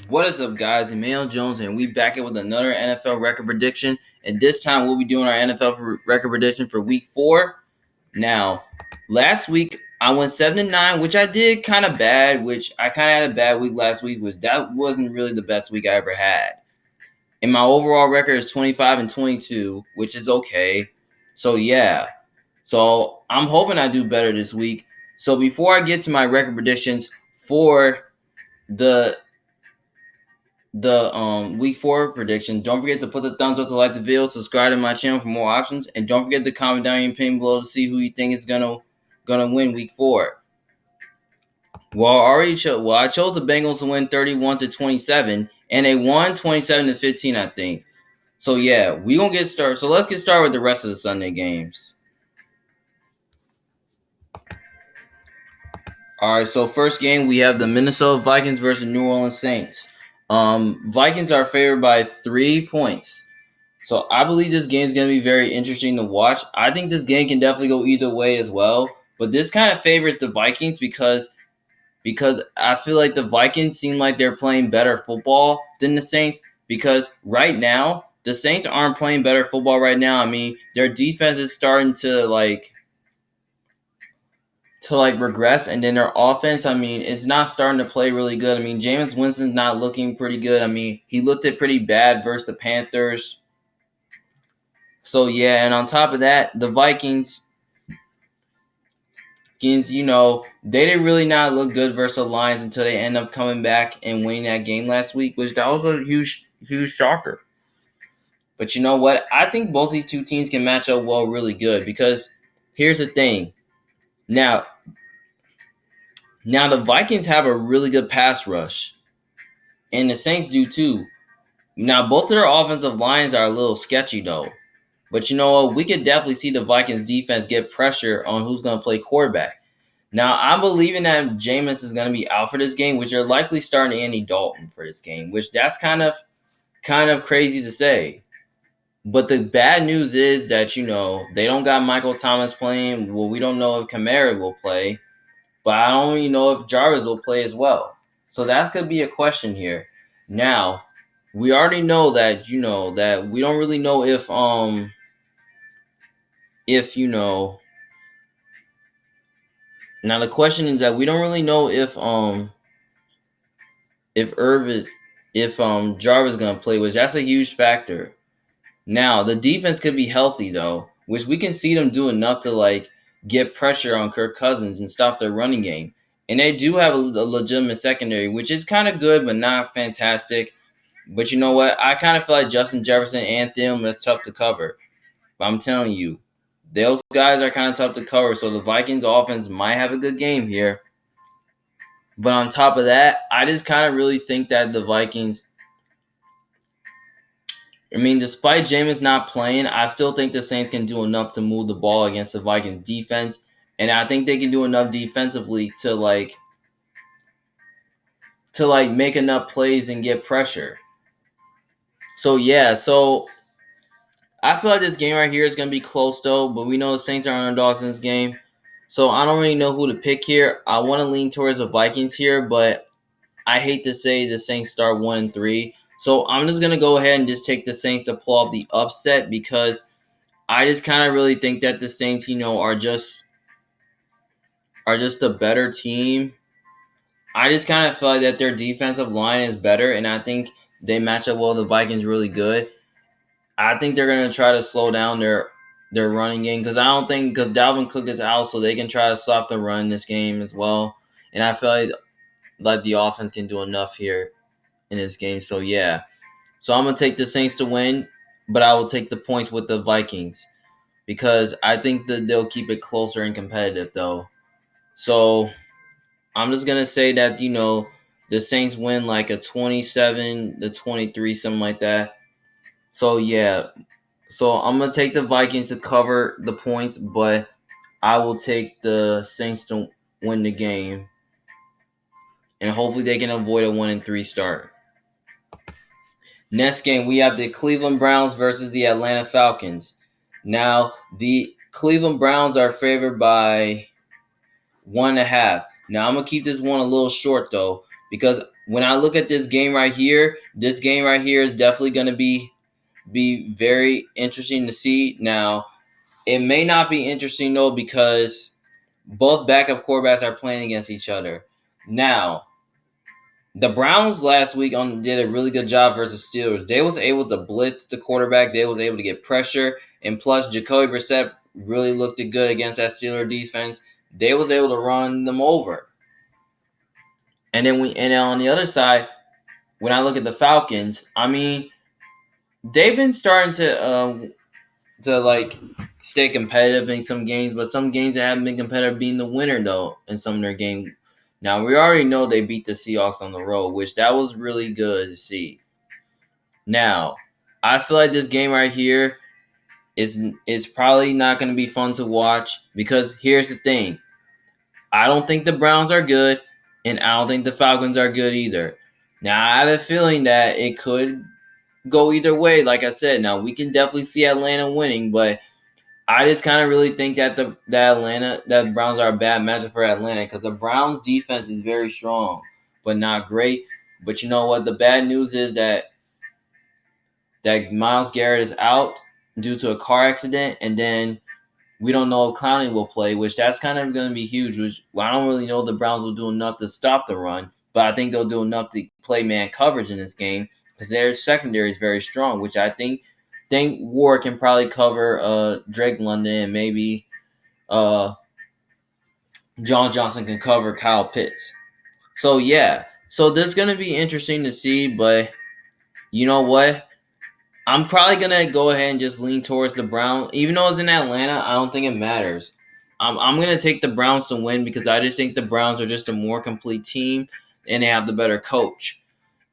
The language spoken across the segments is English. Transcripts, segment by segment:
What is up, guys? Emmanuel Jones, and we back in with another NFL record prediction. And this time, we'll be doing our NFL record prediction for Week 4. Now, last week I went 7-9, which I did kind of bad. Which I kind of had a bad week last week. That wasn't really the best week I ever had. And my overall record is 25-22, which is okay. So yeah, so I'm hoping I do better this week. So before I get to my record predictions for the week 4 prediction, don't forget to put the thumbs up to like the video, subscribe to my channel for more options, and don't forget to comment down your opinion below to see who you think is gonna win week 4. I chose the Bengals to win 31-27, and they won 27-15, I think. So yeah, we gonna get started. So let's get started with the rest of the Sunday games. All right, so first game we have the Minnesota Vikings versus New Orleans Saints. Vikings are favored by 3 points. So I believe this game is going to be very interesting to watch. I think this game can definitely go either way as well. But this kind of favors the Vikings because I feel like the Vikings seem like they're playing better football than the Saints. Because right now, the Saints aren't playing better football right now. I mean, their defense is starting to regress, and then their offense, I mean, it's not starting to play really good. I mean, Jameis Winston's not looking pretty good. I mean, he looked it pretty bad versus the Panthers. So yeah, and on top of that, the Vikings, they didn't really not look good versus the Lions until they end up coming back and winning that game last week, which that was a huge shocker. But you know what? I think both these two teams can match up well really good because here's the thing. Now the Vikings have a really good pass rush, and the Saints do too. Now, both of their offensive lines are a little sketchy, though. But you know what? We could definitely see the Vikings defense get pressure on who's going to play quarterback. Now, I'm believing that Jameis is going to be out for this game, which they're likely starting Andy Dalton for this game, which that's kind of crazy to say. But the bad news is that, they don't got Michael Thomas playing. Well, we don't know if Kamara will play. But I don't even know if Jarvis will play as well. So that could be a question here. Now, we already know that, that we don't really know if now the question is that we don't really know if Jarvis is gonna play, which that's a huge factor. Now, the defense could be healthy though, which we can see them do enough to get pressure on Kirk Cousins and stop their running game. And they do have a legitimate secondary, which is kind of good, but not fantastic. But you know what? I kind of feel like Justin Jefferson and Thielen is tough to cover. But I'm telling you, those guys are kind of tough to cover. So the Vikings offense might have a good game here. But on top of that, I just kind of really think that the Vikings, I mean, despite Jameis not playing, I still think the Saints can do enough to move the ball against the Vikings defense. And I think they can do enough defensively to make enough plays and get pressure. So yeah, I feel like this game right here is going to be close though, but we know the Saints are underdogs in this game. So I don't really know who to pick here. I want to lean towards the Vikings here, but I hate to say the Saints start 1-3. So I'm just going to go ahead and just take the Saints to pull off the upset because I just kind of really think that the Saints, are just a better team. I just kind of feel like that their defensive line is better, and I think they match up well with the Vikings really good. I think they're going to try to slow down their running game because Dalvin Cook is out, so they can try to stop the run in this game as well. And I feel like the offense can do enough here in this game. So yeah, so I'm gonna take the Saints to win, but I will take the points with the Vikings because I think that they'll keep it closer and competitive though. So I'm just gonna say that the Saints win like a 27-23, something like that. So yeah. So I'm going to take the Vikings to cover the points, but I will take the Saints to win the game. And hopefully they can avoid a 1-3 start. Next game, we have the Cleveland Browns versus the Atlanta Falcons. Now, the Cleveland Browns are favored by 1.5. Now, I'm going to keep this one a little short, though, because when I look at this game right here is definitely going to be very interesting to see. Now, it may not be interesting though because both backup quarterbacks are playing against each other. Now, the Browns last week did a really good job versus Steelers. They was able to blitz the quarterback. They was able to get pressure, and plus Jacoby Brissett really looked good against that Steeler defense. They was able to run them over. And then on the other side, when I look at the Falcons, I mean, they've been starting to like stay competitive in some games, but some games that haven't been competitive being the winner though in some of their games. Now we already know they beat the Seahawks on the road, which that was really good to see. Now, I feel like this game right here it's probably not going to be fun to watch because here's the thing. I don't think the Browns are good, and I don't think the Falcons are good either. Now, I have a feeling that it could go either way, like I said. Now, we can definitely see Atlanta winning, but I just kind of really think that the Browns are a bad matchup for Atlanta because the Browns defense is very strong, but not great. But you know what? The bad news is that Myles Garrett is out due to a car accident, and then we don't know if Clowney will play, which that's kind of going to be huge. Which I don't really know if the Browns will do enough to stop the run, but I think they'll do enough to play man coverage in this game because their secondary is very strong, which I think Ward can probably cover Drake London, and maybe John Johnson can cover Kyle Pitts. So yeah, so this is going to be interesting to see, but you know what? I'm probably gonna go ahead and just lean towards the Browns, even though it's in Atlanta. I don't think it matters. I'm gonna take the Browns to win because I just think the Browns are just a more complete team and they have the better coach.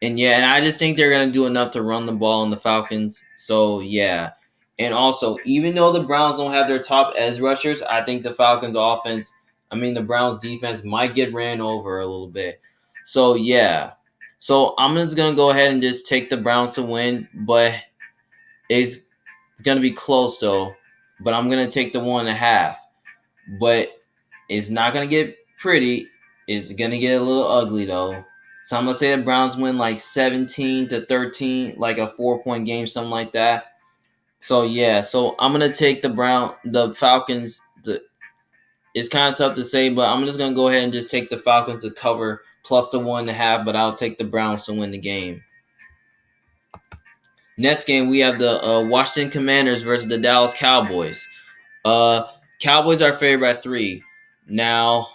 And yeah, and I just think they're gonna do enough to run the ball on the Falcons. So yeah, and also even though the Browns don't have their top edge rushers, I think the the Browns defense might get ran over a little bit. So yeah, so I'm just gonna go ahead and just take the Browns to win, but it's gonna be close though, but I'm gonna take the 1.5. But it's not gonna get pretty. It's gonna get a little ugly though. So I'm gonna say the Browns win like 17-13, like a 4-point game, something like that. So yeah, so I'm gonna take the Falcons. It's kind of tough to say, but I'm just gonna go ahead and just take the Falcons to cover plus the 1.5. But I'll take the Browns to win the game. Next game, we have the Washington Commanders versus the Dallas Cowboys. Cowboys are favored by 3. Now,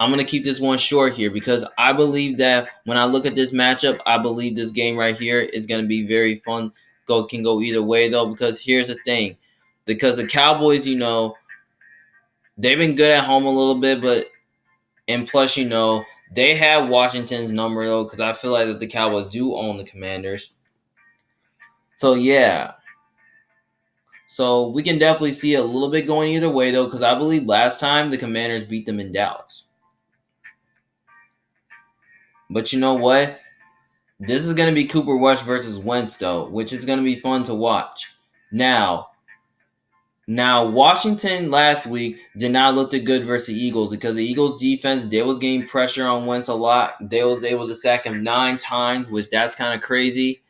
I'm going to keep this one short here because I believe that when I look at this matchup, I believe this game right here is going to be very fun. Can go either way, though, because here's the thing. Because the Cowboys, they've been good at home a little bit, and plus, they have Washington's number, though, because I feel like that the Cowboys do own the Commanders. So, yeah. So, we can definitely see a little bit going either way, though, because I believe last time the Commanders beat them in Dallas. But you know what? This is going to be Cooper Rush versus Wentz, though, which is going to be fun to watch. Now, Washington last week did not look good versus the Eagles because the Eagles defense, they was getting pressure on Wentz a lot. They was able to sack him 9 times, which that's kind of crazy.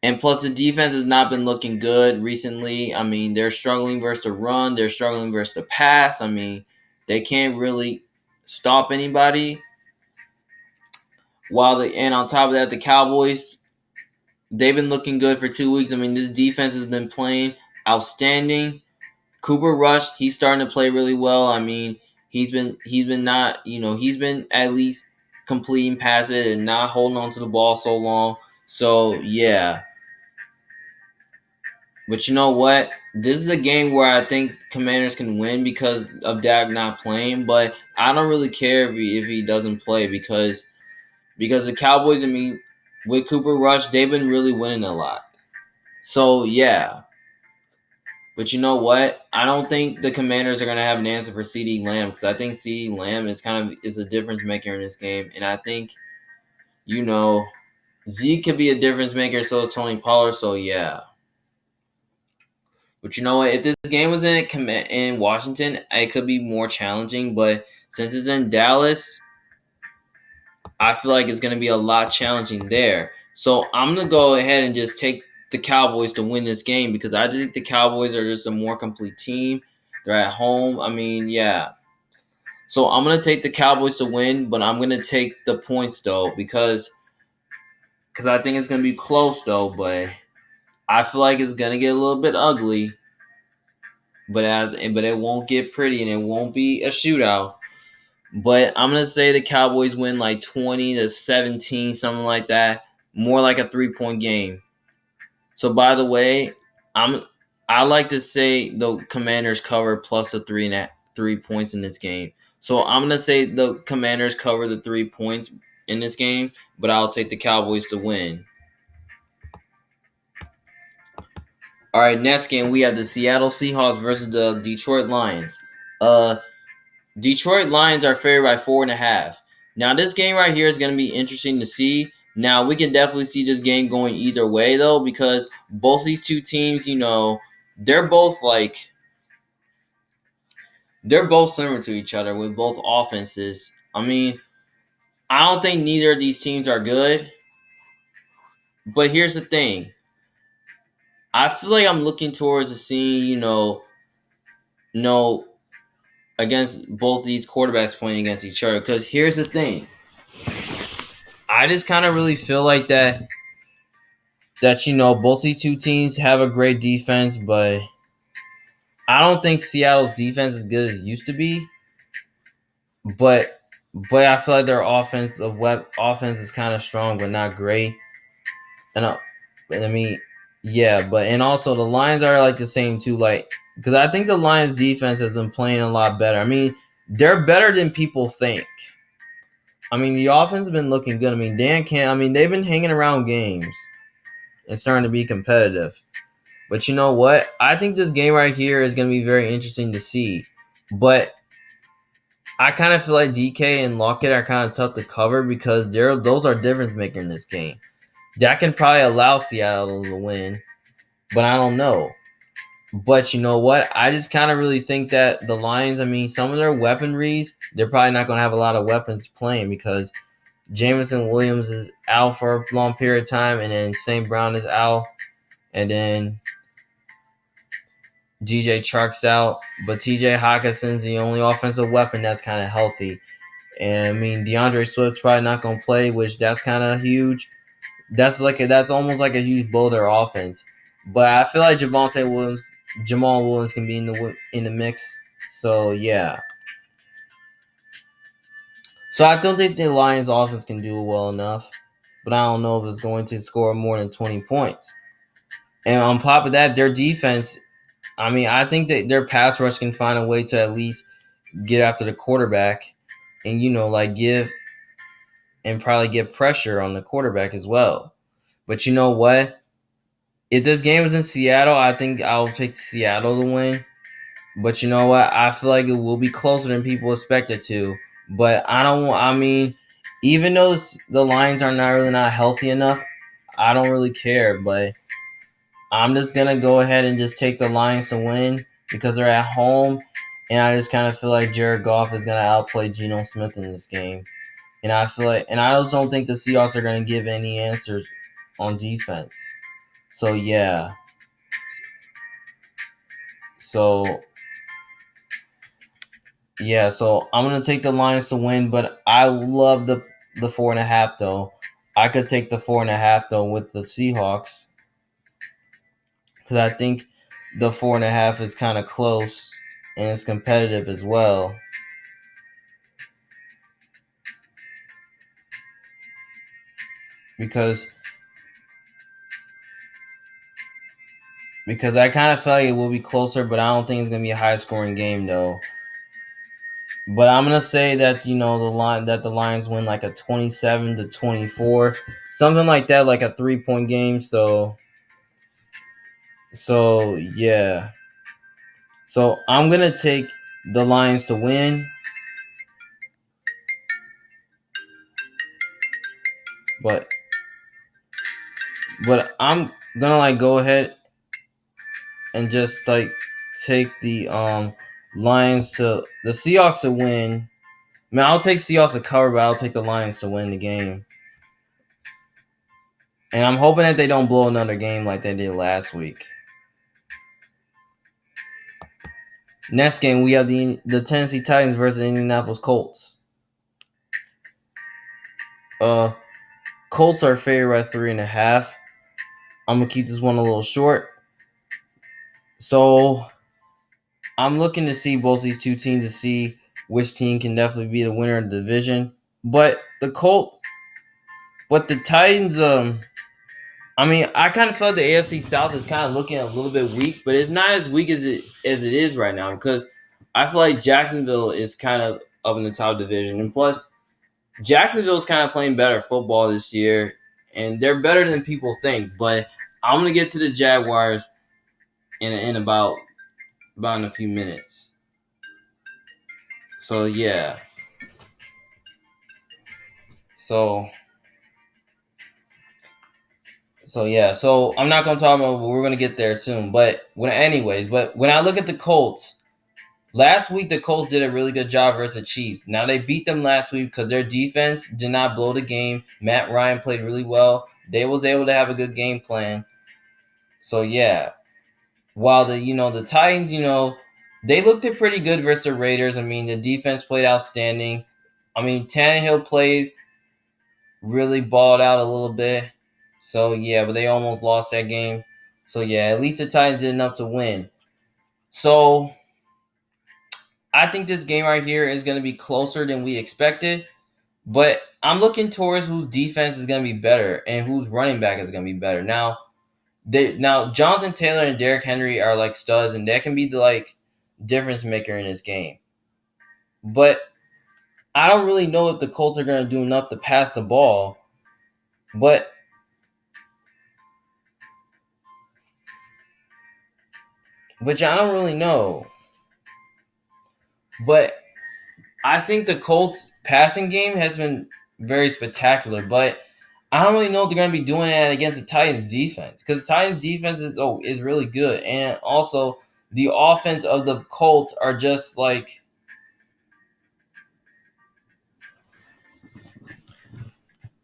And plus, the defense has not been looking good recently. I mean, they're struggling versus the run. They're struggling versus the pass. I mean, they can't really stop anybody. And on top of that, the Cowboys, they've been looking good for 2 weeks. I mean, this defense has been playing outstanding. Cooper Rush, he's starting to play really well. I mean, he's been at least completing passes and not holding on to the ball so long. So yeah. But you know what? This is a game where I think Commanders can win because of Dak not playing. But I don't really care if he doesn't play because the Cowboys, I mean, with Cooper Rush, they've been really winning a lot. So yeah. But you know what? I don't think the Commanders are gonna have an answer for CeeDee Lamb because I think CeeDee Lamb is a difference maker in this game, and I think Zeke could be a difference maker. So is Tony Pollard. So yeah. But you know what? If this game was in Washington, it could be more challenging. But since it's in Dallas, I feel like it's going to be a lot challenging there. So I'm going to go ahead and just take the Cowboys to win this game because I think the Cowboys are just a more complete team. They're at home. I mean, yeah. So I'm going to take the Cowboys to win, but I'm going to take the points though because I think it's going to be close though, but I feel like it's going to get a little bit ugly, but it won't get pretty and it won't be a shootout. But I'm gonna say the Cowboys win like 20-17, something like that. More like a 3-point game. So by the way, I like to say the Commanders cover plus a 3 points in this game. So I'm gonna say the Commanders cover the 3 points in this game, but I'll take the Cowboys to win. All right, next game we have the Seattle Seahawks versus the Detroit Lions. Detroit Lions are favored by 4.5. Now, this game right here is going to be interesting to see. Now, we can definitely see this game going either way, though, because both these two teams, they're both similar to each other with both offenses. I mean, I don't think neither of these teams are good. But here's the thing. I feel like I'm looking towards a scene, against both these quarterbacks playing against each other. Because here's the thing. I just kind of really feel like that both these two teams have a great defense, but I don't think Seattle's defense is good as it used to be. But I feel like their offense is kind of strong, but not great. And I mean, yeah, and also the Lions are like the same too, like because I think the Lions defense has been playing a lot better. I mean, they're better than people think. I mean, the offense has been looking good. I mean, they've been hanging around games and starting to be competitive. But you know what? I think this game right here is going to be very interesting to see. But I kind of feel like DK and Lockett are kind of tough to cover because those are difference makers in this game. That can probably allow Seattle to win, but I don't know. But you know what? I just kind of really think that the Lions, I mean, some of their weaponries, they're probably not going to have a lot of weapons playing because Jameson Williams is out for a long period of time, and then St. Brown is out, and then DJ Chark's out, but TJ Hawkinson's the only offensive weapon that's kind of healthy. And I mean, DeAndre Swift's probably not going to play, which that's kind of huge. That's almost like a huge blow to their offense. But I feel like Jamal Williams can be in the mix. So yeah. So I don't think the Lions offense can do it well enough, but I don't know if it's going to score more than 20 points. And on top of that, their defense, I mean, I think that their pass rush can find a way to at least get after the quarterback and, give and probably get pressure on the quarterback as well. But you know what? If this game was in Seattle, I think I'll pick Seattle to win. But you know what? I feel like it will be closer than people expect it to. But even though the Lions are not healthy enough, I don't really care. But I'm just going to go ahead and just take the Lions to win because they're at home. And I just kind of feel like Jared Goff is going to outplay Geno Smith in this game. And I just don't think the Seahawks are going to give any answers on defense. So, yeah. So I'm going to take the Lions to win, but I love the 4.5, though. I could take the 4.5, though, with the Seahawks. Because I think the 4.5 is kind of close and it's competitive as well. Because I kind of feel like it will be closer, but I don't think it's going to be a high-scoring game, though. But I'm going to say that, the Lions win like a 27-24, something like that, like a 3-point game. So yeah. So I'm going to take the Lions to win. But I'm going to go ahead and just take the Seahawks to win Man, I'll take Seahawks to cover, but I'll take the Lions to win the game. And I'm hoping that they don't blow another game like they did last week. Next game, we have the Tennessee Titans versus the Indianapolis Colts. Colts are favored by 3.5. I'm gonna keep this one a little short. So I'm looking to see both these two teams to see which team can definitely be the winner of the division. But the Titans, I kind of feel like the AFC South is kind of looking a little bit weak, but it's not as weak as it is right now because I feel like Jacksonville is kind of up in the top division, and plus Jacksonville's kind of playing better football this year, and they're better than people think. But I'm gonna get to the Jaguars in about in a few minutes. So yeah. So yeah. So I'm not gonna talk about, but we're gonna get there soon. But when I look at the Colts, last week the Colts did a really good job versus the Chiefs. Now they beat them last week because their defense did not blow the game. Matt Ryan played really well. They was able to have a good game plan. So yeah. While the Titans, they looked pretty good versus the Raiders. I mean, the defense played outstanding. I mean, Tannehill played really balled out a little bit. So, yeah, but they almost lost that game. So, yeah, at least the Titans did enough to win. So, I think this game right here is going to be closer than we expected. But I'm looking towards whose defense is going to be better and whose running back is going to be better. Now, Jonathan Taylor and Derrick Henry are like studs, and that can be the difference maker in this game. But I don't really know if the Colts are going to do enough to pass the ball. But which I don't really know. But I think the Colts passing game has been very spectacular. But I don't really know if they're going to be doing that against the Titans defense. Because the Titans defense is really good. And also, the offense of the Colts are just like...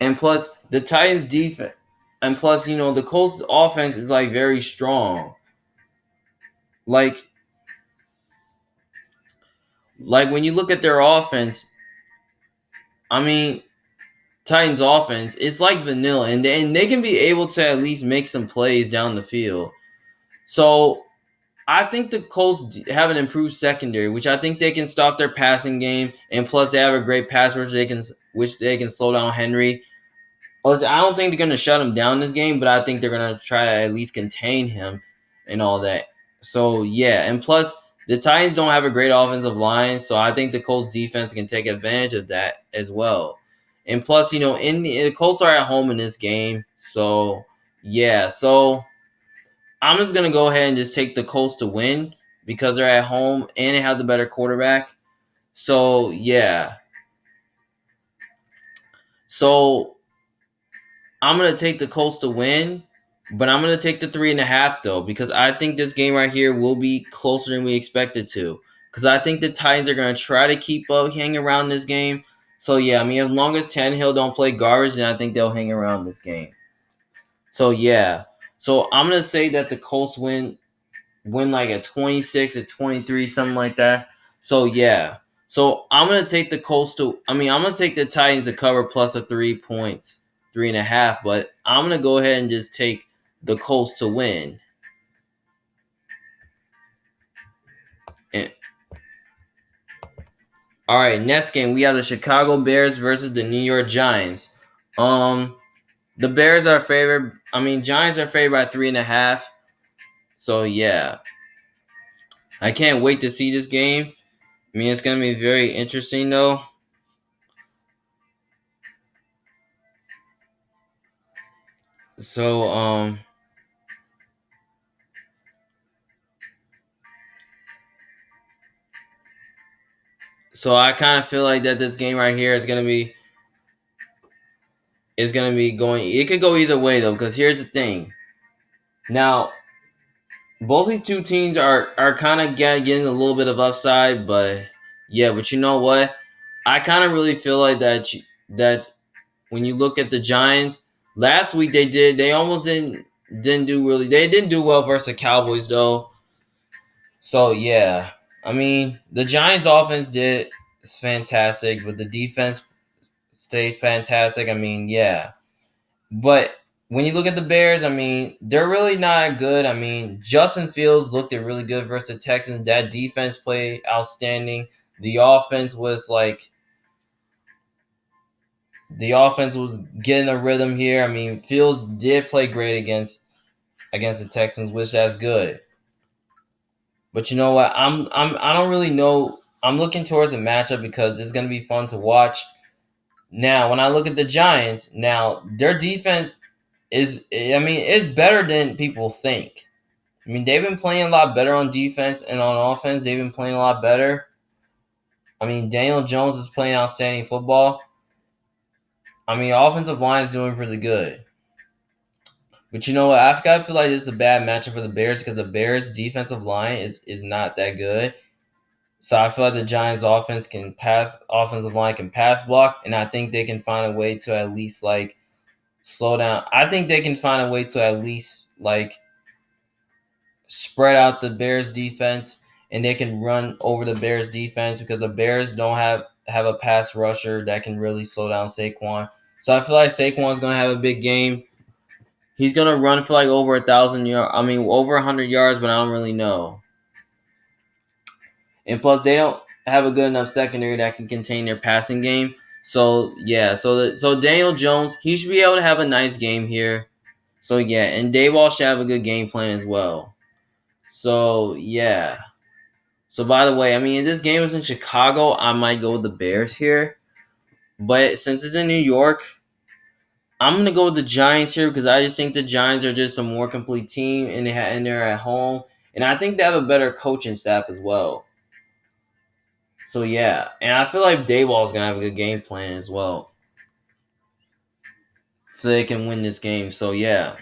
And plus, the Titans defense... And plus, the Colts offense is very strong. Like when you look at their offense, I mean, Titans offense, it's like vanilla, and they can be able to at least make some plays down the field. So I think the Colts have an improved secondary, which I think they can stop their passing game, and plus they have a great pass rush which they can slow down Henry. I don't think they're going to shut him down this game, but I think they're going to try to at least contain him and all that. So, yeah. And plus, the Titans don't have a great offensive line, so I think the Colts defense can take advantage of that as well. And plus, the Colts are at home in this game. So, yeah. So, I'm just going to go ahead and just take the Colts to win because they're at home and they have the better quarterback. So, yeah. So, I'm going to take the Colts to win, but I'm going to take the 3.5 though, because I think this game right here will be closer than we expected to. Because I think the Titans are going to try to keep up, hang around this game. So yeah, as long as Tannehill don't play garbage, then I think they'll hang around this game. So yeah. So I'm going to say that the Colts win like a 26-23, something like that. So yeah. So I'm going to take the I'm going to take the Titans to cover plus a 3 points. 3.5, but I'm gonna go ahead and just take the Colts to win. All right, next game we have the Chicago Bears versus the New York Giants. The Bears are favored. Giants are favored by 3.5. So yeah, I can't wait to see this game. It's gonna be very interesting though. So So I kind of feel like that this game right here is gonna be going. It could go either way though, because here's the thing. Now, both these two teams are kind of getting a little bit of upside, but yeah. But you know what? I kind of really feel like that when you look at the Giants last week, they almost didn't do really. They didn't do well versus the Cowboys though. So yeah, I mean the Giants offense did fantastic, but the defense stayed fantastic. I mean, yeah. But when you look at the Bears, I mean, they're really not good. I mean, Justin Fields looked really good versus the Texans. That defense played outstanding. The offense was like the offense was getting a rhythm here. I mean, Fields did play great against the Texans, which that's good. But you know what? I don't really know. I'm looking towards a matchup because it's gonna be fun to watch. Now, when I look at the Giants, now their defense is better than people think. I mean, they've been playing a lot better on defense and on offense. They've been playing a lot better. I mean, Daniel Jones is playing outstanding football. I mean, offensive line is doing really good. But you know what? I feel like this is a bad matchup for the Bears because the Bears' defensive line is not that good. So I feel like the Giants' offensive line can pass block, and I think they can find a way to at least like slow down. I think they can find a way to at least like spread out the Bears defense and they can run over the Bears defense because the Bears don't have a pass rusher that can really slow down Saquon. So I feel like Saquon's gonna have a big game. He's gonna run for like over 1,000 yards. I mean, over 100 yards, but I don't really know. And plus, they don't have a good enough secondary that can contain their passing game. So yeah, so Daniel Jones, he should be able to have a nice game here. So yeah, and Dayball should have a good game plan as well. So yeah. So by the way, I mean if this game was in Chicago, I might go with the Bears here. But since it's in New York, I'm gonna go with the Giants here because I just think the Giants are just a more complete team and they're at home. And I think they have a better coaching staff as well. So yeah. And I feel like Dayball is gonna have a good game plan as well. So they can win this game. So yeah.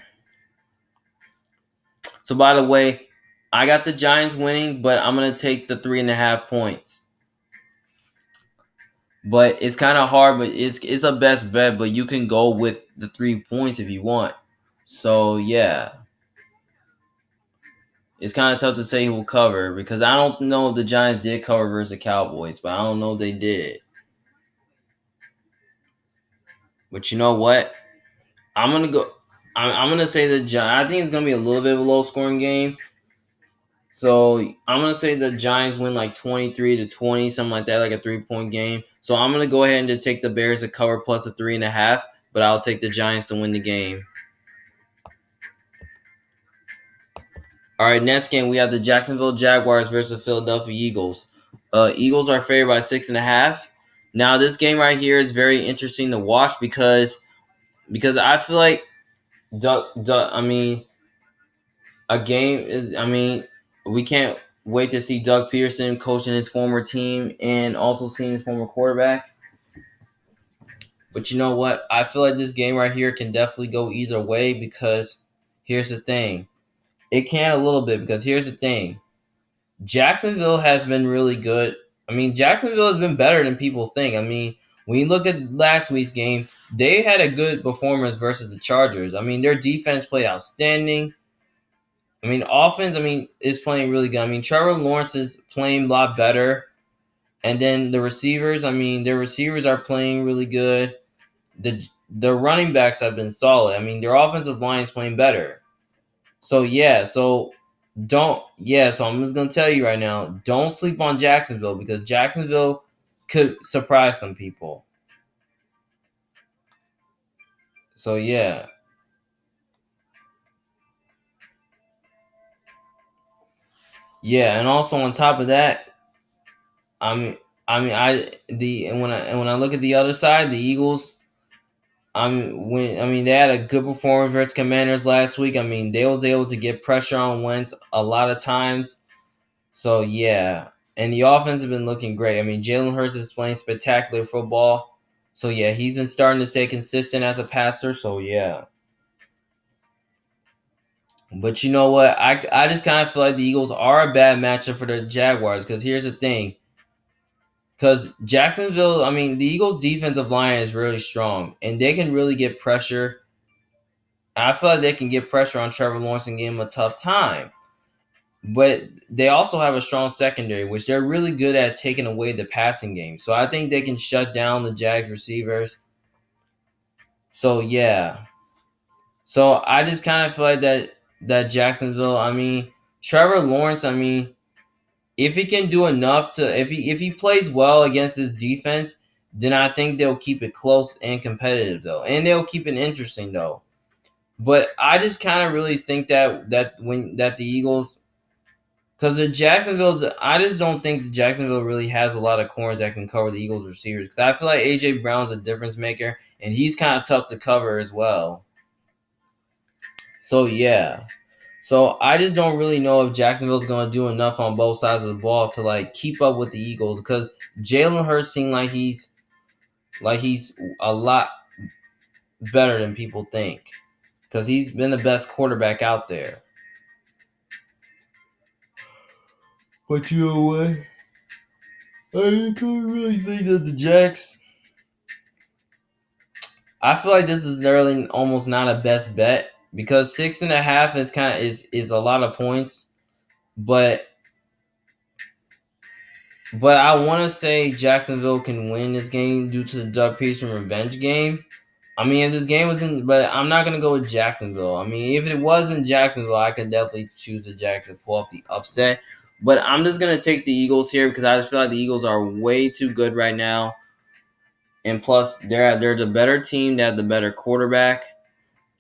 So by the way, I got the Giants winning, but I'm gonna take the 3.5 points. But it's kind of hard, but it's a best bet. But you can go with the 3 points if you want. So yeah, it's kind of tough to say who will cover because I don't know if the Giants did cover versus the Cowboys, but I don't know if they did. But you know what? I'm gonna go. I'm gonna say the Giants. I think it's gonna be a little bit of a low scoring game. So I'm gonna say the Giants win like 23-20, something like that, like a 3 point game. So I'm gonna go ahead and just take the Bears to cover plus a 3.5, but I'll take the Giants to win the game. All right, next game we have the Jacksonville Jaguars versus the Philadelphia Eagles. Eagles are favored by 6.5. Now this game right here is very interesting to watch because I feel like I mean a game is I mean we can't wait to see Doug Peterson coaching his former team and also seeing his former quarterback. But you know what? I feel like this game right here can definitely go either way because here's the thing. It can a little bit because here's the thing. Jacksonville has been really good. I mean, Jacksonville has been better than people think. I mean, when you look at last week's game, they had a good performance versus the Chargers. I mean, their defense played outstanding. I mean, offense, is playing really good. I mean, Trevor Lawrence is playing a lot better. And then the receivers, their receivers are playing really good. The running backs have been solid. I mean, their offensive line is playing better. So yeah, so I'm just gonna tell you right now, don't sleep on Jacksonville because Jacksonville could surprise some people. So yeah. Yeah, and also on top of that, I mean I the and when I look at the other side, the Eagles, they had a good performance versus Commanders last week. I mean, they was able to get pressure on Wentz a lot of times. So yeah, and the offense has been looking great. I mean, Jalen Hurts is playing spectacular football. So yeah, he's been starting to stay consistent as a passer. So yeah, but you know what? I just kind of feel like the Eagles are a bad matchup for the Jaguars because here's the thing: Because Jacksonville, I mean, the Eagles' defensive line is really strong, and they can really get pressure. I feel like they can get pressure on Trevor Lawrence and give him a tough time. But they also have a strong secondary, which they're really good at taking away the passing game. So I think they can shut down the Jags receivers. So yeah. So I just kind of feel like that Jacksonville, I mean, Trevor Lawrence, I mean, if he can do enough to if he plays well against this defense, then I think they'll keep it close and competitive though. And they'll keep it interesting though. But I just kind of really think that the Eagles, because I just don't think the Jacksonville really has a lot of corners that can cover the Eagles receivers. Because I feel like AJ Brown's a difference maker, and he's kind of tough to cover as well. So yeah, so I just don't really know if Jacksonville's going to do enough on both sides of the ball to like keep up with the Eagles. Because Jalen Hurts seems like he's a lot better than people think. Because he's been the best quarterback out there. But you know what? I can't really think that the Jacks. I feel like this is really almost not a best bet because 6.5 is a lot of points, but I want to say Jacksonville can win this game due to the Doug Peterson revenge game. I mean, if this game was in, but I'm not gonna go with Jacksonville. I mean, if it was in Jacksonville, I could definitely choose the Jacks to pull off the upset. But I'm just gonna take the Eagles here because I just feel like the Eagles are way too good right now. And plus, they're the better team. They have the better quarterback,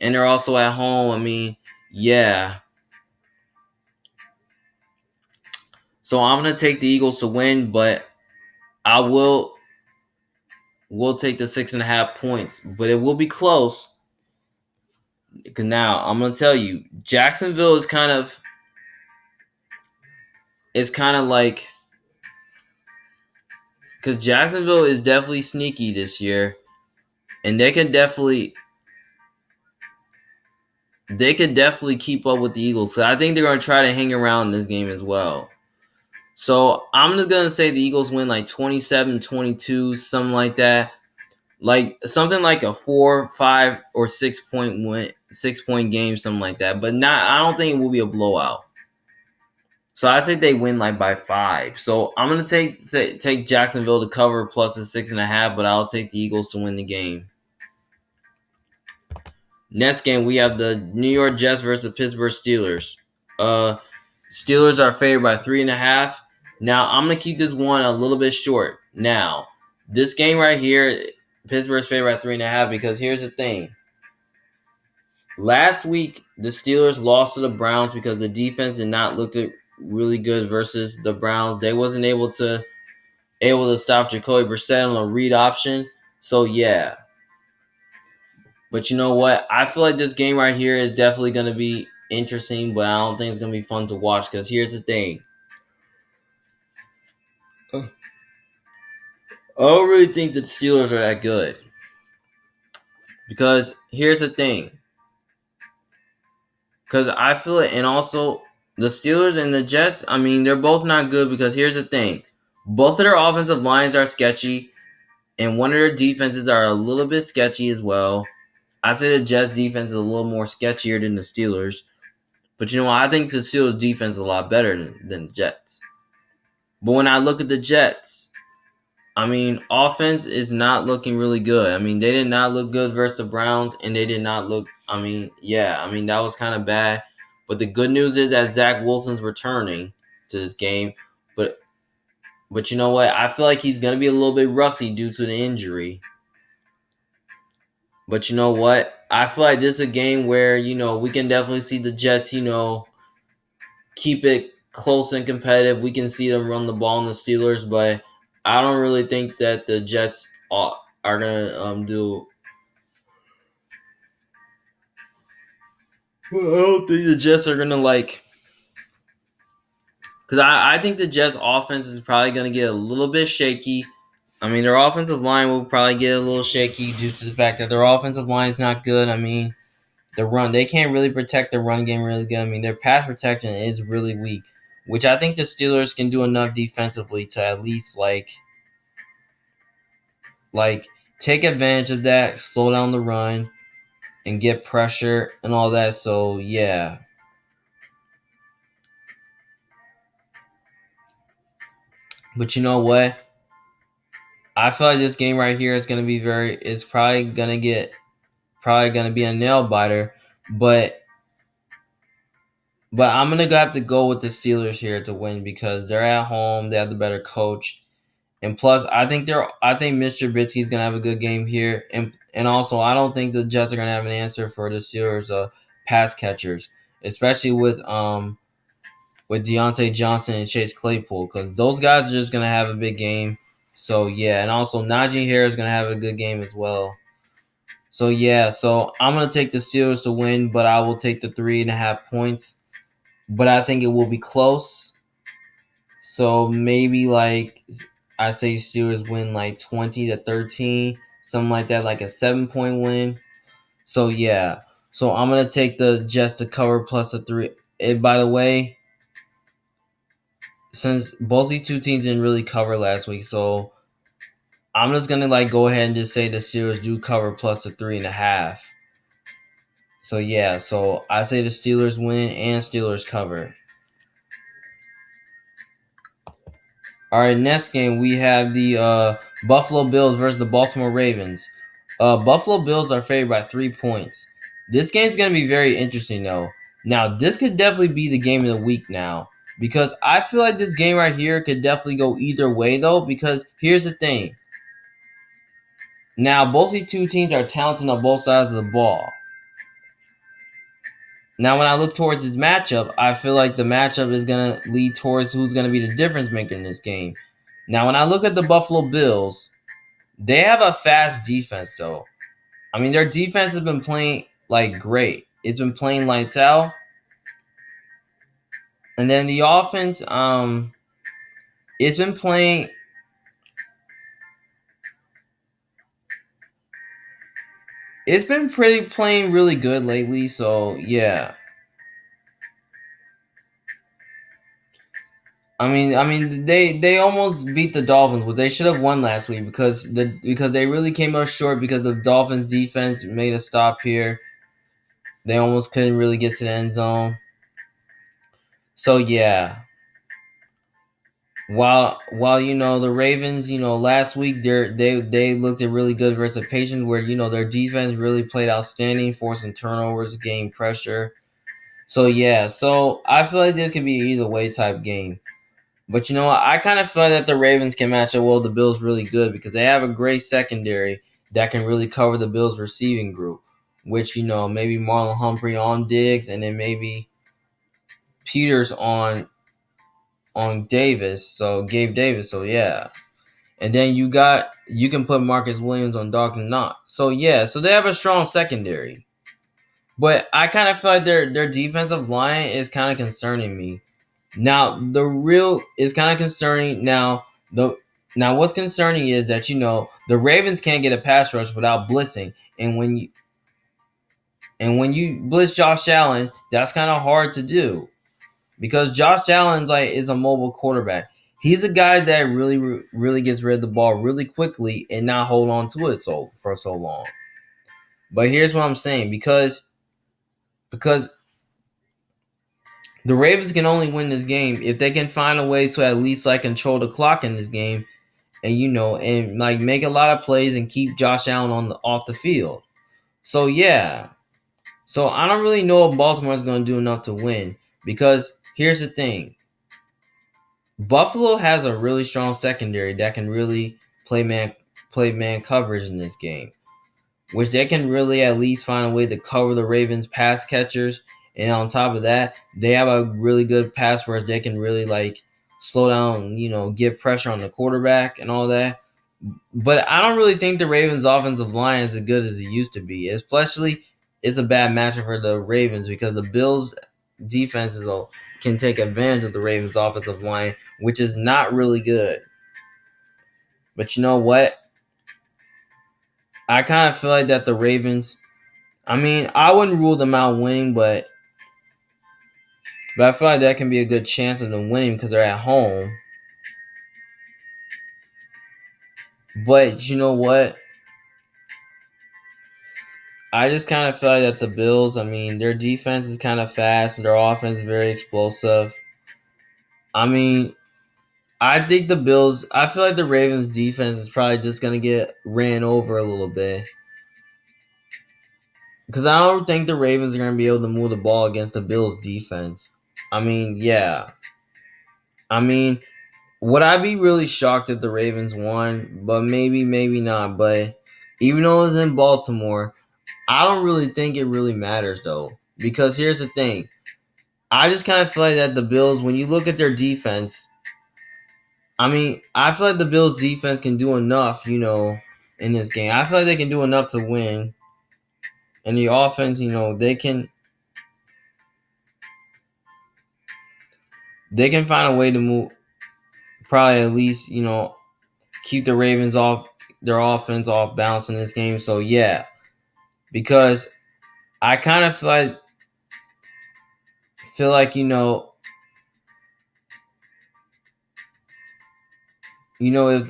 and they're also at home. I mean, yeah. So I'm gonna take the Eagles to win, but I will take the 6.5 points, but it will be close. Because now I'm gonna tell you, Jacksonville is kind of like because Jacksonville is definitely sneaky this year, and they could definitely keep up with the Eagles. So I think they're gonna try to hang around in this game as well. So I'm just going to say the Eagles win like 27-22, something like that. Like something like a 4, 5, or 6 point win, 6 point game, something like that. But I don't think it will be a blowout. So I think they win like by 5. So I'm going to take Jacksonville to cover plus the 6.5, but I'll take the Eagles to win the game. Next game, we have the New York Jets versus Pittsburgh Steelers. Steelers are favored by 3.5. Now, I'm going to keep this one a little bit short. Now, this game right here, Pittsburgh's favored by 3.5 because here's the thing. Last week, the Steelers lost to the Browns because the defense did not look really good versus the Browns. They wasn't able to stop Jacoby Brissett on a read option. So, yeah. But you know what? I feel like this game right here is definitely going to be interesting, but I don't think it's going to be fun to watch because here's the thing. I don't really think the Steelers are that good. Because here's the thing. Because I feel it, and also the Steelers and the Jets, I mean, they're both not good because here's the thing. Both of their offensive lines are sketchy, and one of their defenses are a little bit sketchy as well. I say the Jets defense is a little more sketchier than the Steelers. But you know what? I think the Steelers defense is a lot better than the Jets. But when I look at the Jets, I mean, offense is not looking really good. I mean, they did not look good versus the Browns, and they did not look, that was kind of bad. But the good news is that Zach Wilson's returning to this game. But you know what? I feel like he's going to be a little bit rusty due to the injury. But you know what? I feel like this is a game where, we can definitely see the Jets, keep it close and competitive. We can see them run the ball on the Steelers, but I don't really think that the Jets are gonna do. I don't think the Jets are gonna because I think the Jets' offense is probably gonna get a little bit shaky. I mean, their offensive line will probably get a little shaky due to the fact that their offensive line is not good. I mean, they can't really protect the run game really good. I mean, their pass protection is really weak, which I think the Steelers can do enough defensively to at least like take advantage of that, slow down the run, and get pressure and all that. So yeah. But you know what? I feel like this game right here is gonna be it's probably gonna be a nail biter. But I'm gonna have to go with the Steelers here to win because they're at home, they have the better coach. And plus I think Mr. Trubisky's gonna have a good game here. And also I don't think the Jets are gonna have an answer for the Steelers pass catchers, especially with Deontay Johnson and Chase Claypool, because those guys are just gonna have a big game. So yeah, and also Najee Harris is gonna have a good game as well. So yeah, so I'm gonna take the Steelers to win, but I will take the 3.5 points. But I think it will be close. So maybe like I say Steelers win like 20-13, something like that, like a 7-point win. So yeah, so I'm gonna take the Jets to cover plus a 3. By the way, since both these two teams didn't really cover last week, so I'm just gonna like go ahead and just say the Steelers do cover plus a 3.5. So yeah, so I say the Steelers win and Steelers cover. All right, next game we have the Buffalo Bills versus the Baltimore Ravens. Buffalo Bills are favored by 3 points. This game's gonna be very interesting though. Now this could definitely be the game of the week now, because I feel like this game right here could definitely go either way though. Because here's the thing. Now both these two teams are talented on both sides of the ball. Now, when I look towards this matchup, I feel like the matchup is going to lead towards who's going to be the difference maker in this game. Now, when I look at the Buffalo Bills, they have a fast defense, though. I mean, their defense has been playing, like, great. It's been playing lights out. And then the offense, it's been playing... It's been playing really good lately, so, yeah. I mean, they almost beat the Dolphins, but they should have won last week because they really came up short because the Dolphins defense made a stop here. They almost couldn't really get to the end zone. So yeah, while the Ravens, last week they looked at really good versus the Patriots, where their defense really played outstanding, forcing turnovers, getting pressure. So yeah, so I feel like this could be an either way type game. But you know what? I kind of feel that the Ravens can match up well with the Bills really good because they have a great secondary that can really cover the Bills receiving group. Which, maybe Marlon Humphrey on Diggs and then maybe Peters on Davis. So Gabe Davis. So yeah. And then you can put Marcus Williams on Dawkins Knox. So yeah, so they have a strong secondary. But I kind of feel like their defensive line is kind of concerning me. Now the real is kind of concerning. Now what's concerning is that the Ravens can't get a pass rush without blitzing, and when you blitz Josh Allen, that's kind of hard to do because Josh Allen's is a mobile quarterback. He's a guy that really gets rid of the ball really quickly and not hold on to it for so long. But here's what I'm saying because the Ravens can only win this game if they can find a way to at least control the clock in this game, and make a lot of plays and keep Josh Allen off the field. So yeah, so I don't really know if Baltimore is going to do enough to win because here's the thing: Buffalo has a really strong secondary that can really play man coverage in this game, which they can really at least find a way to cover the Ravens pass catchers. And on top of that, they have a really good pass rush. They can really slow down, get pressure on the quarterback and all that. But I don't really think the Ravens offensive line is as good as it used to be. Especially, it's a bad matchup for the Ravens because the Bills defenses can take advantage of the Ravens offensive line, which is not really good. But you know what? I kind of feel like that the Ravens, I mean, I wouldn't rule them out winning, but I feel like that can be a good chance of them winning because they're at home. But you know what? I just kind of feel like that the Bills, I mean, their defense is kind of fast, their offense is very explosive. I mean, I think the Bills, I feel like the Ravens defense is probably just going to get ran over a little bit. Because I don't think the Ravens are going to be able to move the ball against the Bills defense. I mean, yeah. I mean, would I be really shocked if the Ravens won? But maybe, maybe not. But even though it's in Baltimore, I don't really think it really matters, though. Because here's the thing. I just kind of feel like that the Bills, when you look at their defense, I mean, I feel like the Bills defense can do enough, in this game. I feel like they can do enough to win. And the offense, they can find a way to move, probably at least, keep the Ravens off, their offense off balance in this game. So yeah, because I kind of feel like if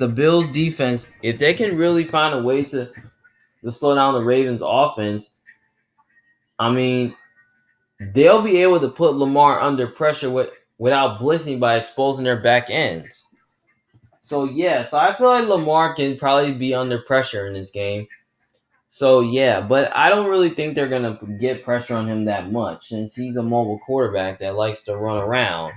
the Bills defense, if they can really find a way to slow down the Ravens offense, I mean, they'll be able to put Lamar under pressure without blitzing by exposing their back ends. So yeah, so I feel like Lamar can probably be under pressure in this game. So yeah, but I don't really think they're gonna get pressure on him that much since he's a mobile quarterback that likes to run around.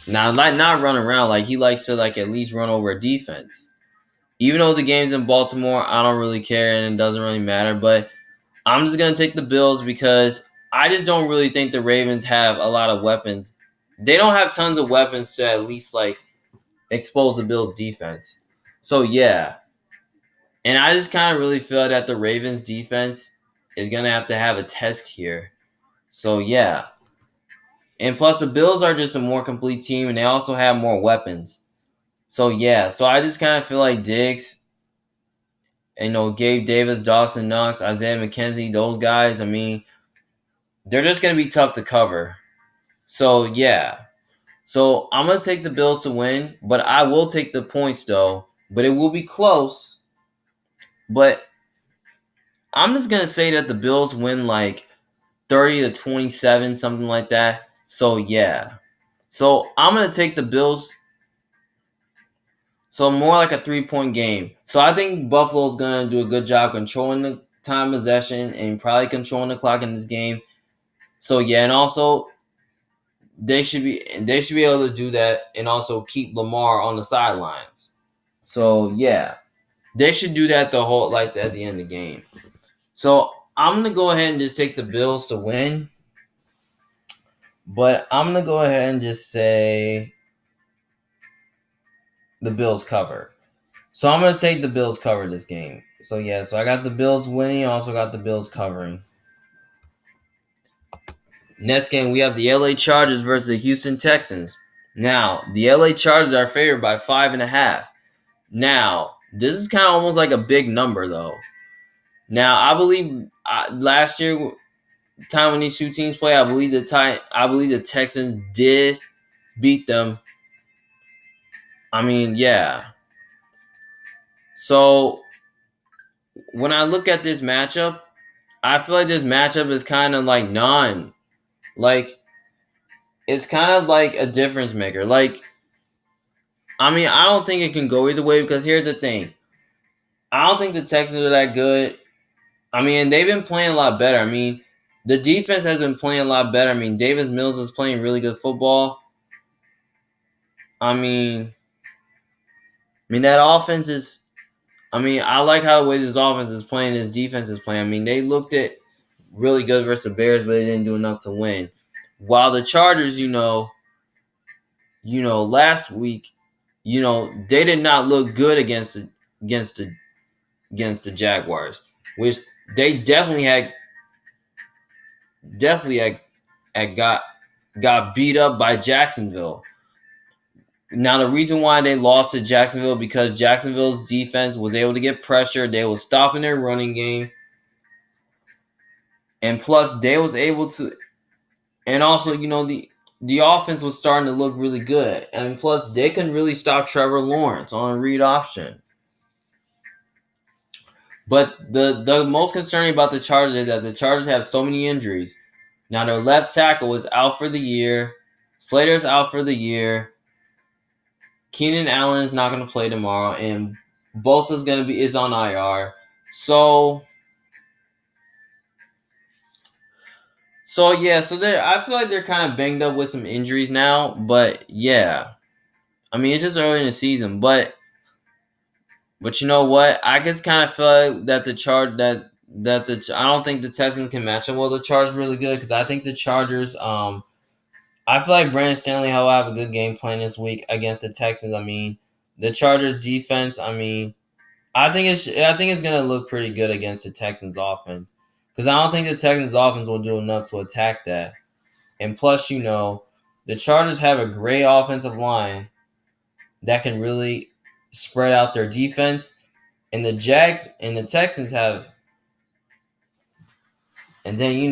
Now, like not run around, like he likes to at least run over a defense. Even though the game's in Baltimore, I don't really care and it doesn't really matter. But I'm just gonna take the Bills because I just don't really think the Ravens have a lot of weapons. They don't have tons of weapons to at least expose the Bills defense. So yeah. And I just kind of really feel that the Ravens defense is gonna have a test here. So yeah. And plus the Bills are just a more complete team and they also have more weapons. So yeah, so I just kind of feel like Diggs, Gabe Davis, Dawson Knox, Isaiah McKenzie, those guys, I mean, they're just gonna be tough to cover. So yeah. So I'm gonna take the Bills to win, but I will take the points though. But it will be close. But I'm just gonna say that the Bills win 30-27, something like that. So yeah. So I'm gonna take the Bills. So more like a 3-point game. So I think Buffalo's gonna do a good job controlling the time possession and probably controlling the clock in this game. So yeah, and also they should be able to do that and also keep Lamar on the sidelines. So yeah, they should do that the whole at the end of the game. So I'm gonna go ahead and just take the Bills to win, but I'm gonna go ahead and just say the Bills cover. So I'm gonna take the Bills cover this game. So yeah, so I got the Bills winning. I also got the Bills covering. Next game we have the LA Chargers versus the Houston Texans. Now the LA Chargers are favored by 5.5. Now this is kind of almost like a big number though. Now I believe last year time when these two teams play, I believe the Texans did beat them. I mean, yeah. So when I look at this matchup, I feel like this matchup is kind of it's kind of like a difference maker. I mean, I don't think it can go either way because here's the thing. I don't think the Texans are that good. I mean, they've been playing a lot better. I mean, the defense has been playing a lot better. I mean, Davis Mills is playing really good football. I mean, that offense is. I mean, I like how the way this offense is playing, this defense is playing. I mean, they looked at really good versus the Bears, but they didn't do enough to win. While the Chargers, last week, they did not look good against the Jaguars, which they definitely had got beat up by Jacksonville. Now the reason why they lost to Jacksonville because Jacksonville's defense was able to get pressure. They were stopping their running game, and plus they was able to, and also the the offense was starting to look really good. And plus, they can really stop Trevor Lawrence on a read option. But the most concerning about the Chargers is that the Chargers have so many injuries. Now, their left tackle is out for the year. Slater's out for the year. Keenan Allen is not going to play tomorrow. And Bosa's is on IR. So yeah, I feel like they're kind of banged up with some injuries now, but yeah. I mean, it's just early in the season, but you know what? I just kind of feel like that I don't think the Texans can match up. Well, the Chargers really good because I think the Chargers. I feel like Brandon Stanley will have a good game plan this week against the Texans. I mean, the Chargers defense. I mean, I think it's gonna look pretty good against the Texans offense because I don't think the Texans offense will do enough to attack that. And plus, the Chargers have a great offensive line that can really spread out their defense. And the Jags and the Texans have, and then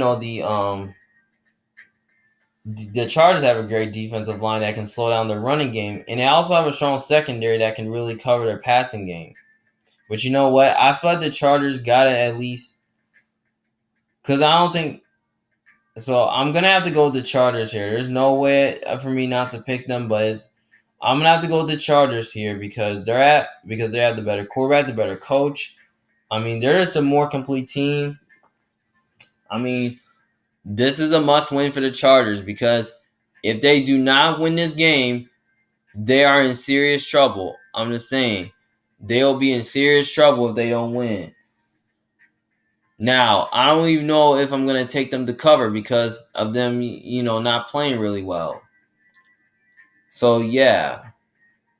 the Chargers have a great defensive line that can slow down their running game, and they also have a strong secondary that can really cover their passing game. But you know what? I feel like the Chargers got to at least, because I don't think. So I'm gonna have to go with the Chargers here. There's no way for me not to pick them, but I'm gonna have to go with the Chargers here because they have the better quarterback, the better coach. I mean, they're just a more complete team. I mean, this is a must-win for the Chargers because if they do not win this game, they are in serious trouble. I'm just saying, they'll be in serious trouble if they don't win. Now, I don't even know if I'm going to take them to cover because of them, not playing really well. So, yeah.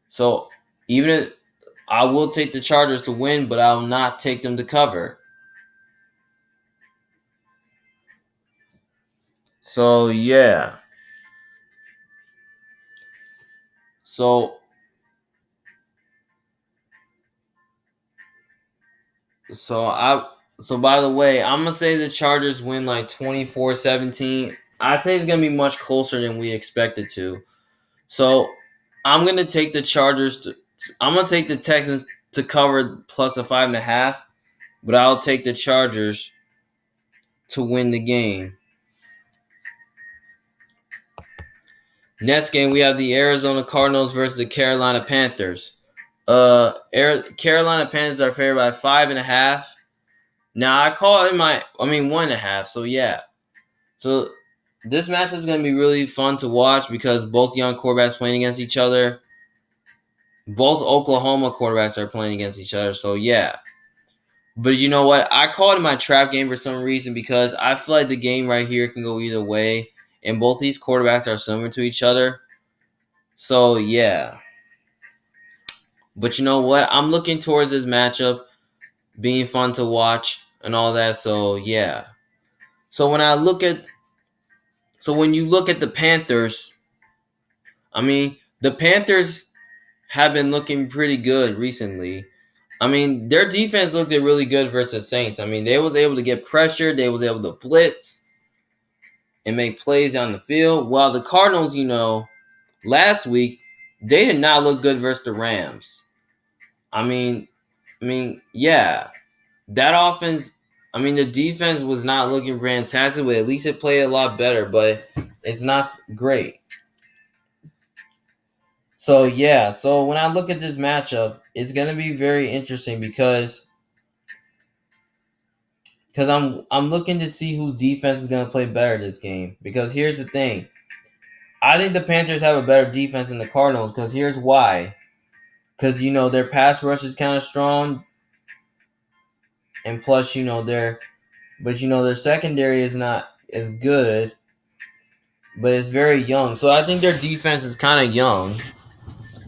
So, even if I will take the Chargers to win, but I will not take them to cover. So, yeah. So, so I so by the way, I'm going to say the Chargers win like 24-17. I'd say it's going to be much closer than we expected to. So, I'm going to take the I'm going to take the Texans to cover plus a 5.5, but I'll take the Chargers to win the game. Next game, we have the Arizona Cardinals versus the Carolina Panthers. Carolina Panthers are favored by 5.5. Now I call it 1.5. So yeah, so this matchup is going to be really fun to watch because both young quarterbacks playing against each other. Both Oklahoma quarterbacks are playing against each other. So yeah, but you know what? I called it my trap game for some reason because I feel like the game right here can go either way, and both these quarterbacks are similar to each other. So yeah. But you know what? I'm looking towards this matchup being fun to watch and all that. So yeah. So when you look at the Panthers, I mean, the Panthers have been looking pretty good recently. I mean, their defense looked really good versus Saints. I mean, they was able to get pressure, they was able to blitz and make plays on the field. While the Cardinals, last week, they did not look good versus the Rams. Yeah. That offense, the defense was not looking fantastic, but at least it played a lot better, but it's not great. So, yeah. So, when I look at this matchup, it's going to be very interesting because I'm looking to see whose defense is going to play better this game. Because here's the thing. I think the Panthers have a better defense than the Cardinals because here's why. Because, their pass rush is kind of strong. And plus, their secondary is not as good, but it's very young. So I think their defense is kind of young.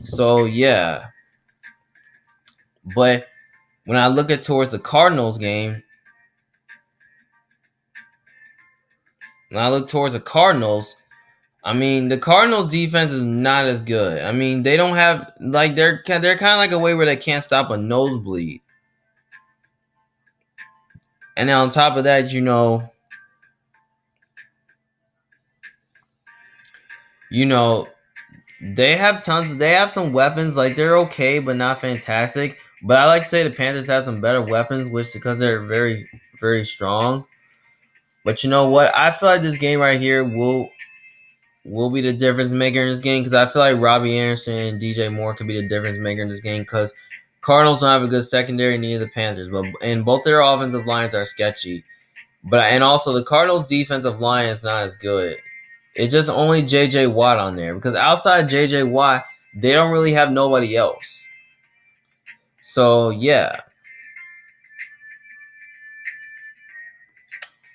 So yeah. But when I look at towards the Cardinals game, when I look towards the Cardinals, the Cardinals defense is not as good. They don't have they're kind of like a way where they can't stop a nosebleed. And then on top of that, you know, they have tons. They have some weapons. Like they're okay, but not fantastic. But I like to say the Panthers have some better weapons, which because they're very, very strong. But you know what? I feel like this game right here will be the difference maker in this game because I feel like Robbie Anderson and DJ Moore could be the difference maker in this game because Cardinals don't have a good secondary, neither the Panthers. But and both their offensive lines are sketchy. But and also the Cardinals' defensive line is not as good. It's just only J.J. Watt on there because outside J.J. Watt, they don't really have nobody else. So yeah.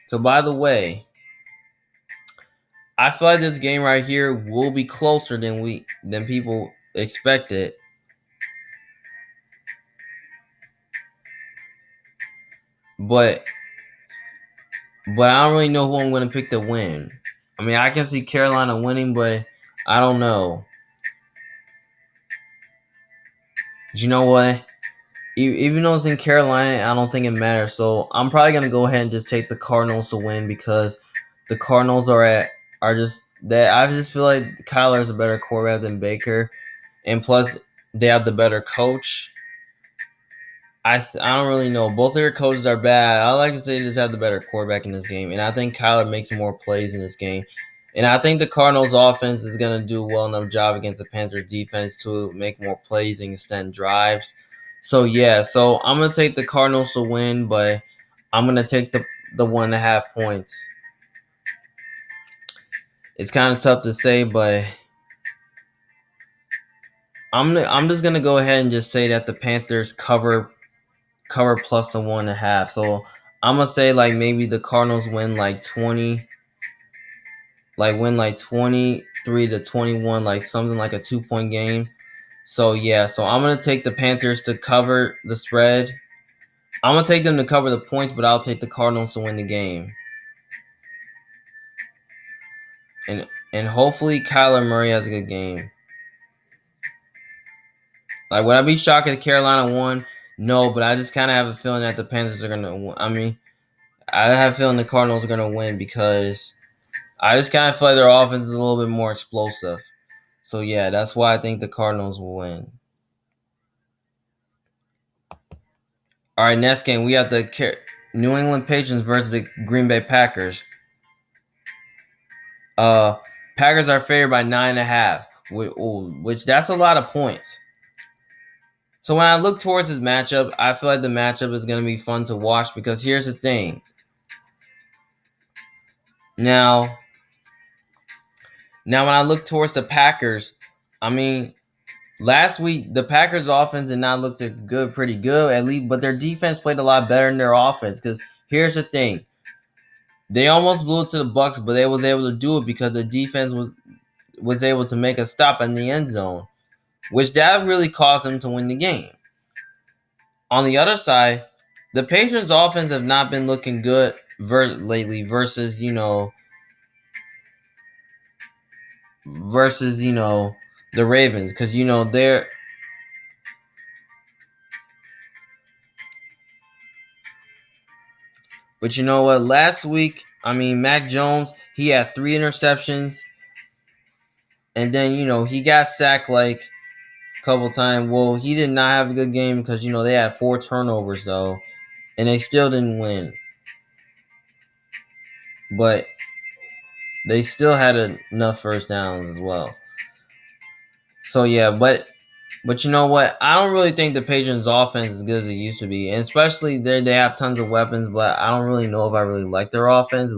So by the way, I feel like this game right here will be closer than people expected. But I don't really know who I'm going to pick to win. I mean, I can see Carolina winning, but I don't know. You know what? Even though it's in Carolina, I don't think it matters. So I'm probably going to go ahead and just take the Cardinals to win because the Cardinals are just that. I just feel like Kyler is a better quarterback than Baker, and plus they have the better coach. I don't really know. Both of their coaches are bad. I like to say they just have the better quarterback in this game, and I think Kyler makes more plays in this game. And I think the Cardinals' offense is going to do a well enough job against the Panthers' defense to make more plays and extend drives. So yeah, so I'm going to take the Cardinals to win, but I'm going to take the 1.5 points. It's kind of tough to say, but I'm just going to go ahead and just say that the Panthers cover plus the 1.5. So I'm gonna say like maybe the Cardinals win like 23-21, like something like a 2-point game. So yeah, so I'm gonna take the Panthers to cover the spread. I'm gonna take them to cover the points, but I'll take the Cardinals to win the game. And hopefully Kyler Murray has a good game. Like, would I be shocked if Carolina won? No, but I just kind of have a feeling that the Panthers are gonna win. I mean, I have a feeling the Cardinals are gonna win because I just kind of feel like their offense is a little bit more explosive. So yeah, that's why I think the Cardinals will win. All right, next game we have the New England Patriots versus the Green Bay Packers. Packers are favored by 9.5, which that's a lot of points. So when I look towards this matchup, I feel like the matchup is going to be fun to watch because here's the thing. Now when I look towards the Packers, I mean, last week the Packers' offense did not look pretty good at least, but their defense played a lot better than their offense. Because here's the thing, they almost blew it to the Bucks, but they was able to do it because the defense was able to make a stop in the end zone, which that really caused them to win the game. On the other side, the Patriots' offense have not been looking good lately versus the Ravens because they're. But you know what? Last week, I mean, Mac Jones, he had 3 interceptions. And then, he got sacked like a couple times. Well, he did not have a good game because, they had 4 turnovers, though. And they still didn't win. But they still had enough first downs as well. So, yeah, but you know what? I don't really think the Patriots' offense is as good as it used to be. And especially they have tons of weapons, but I don't really know if I really like their offense.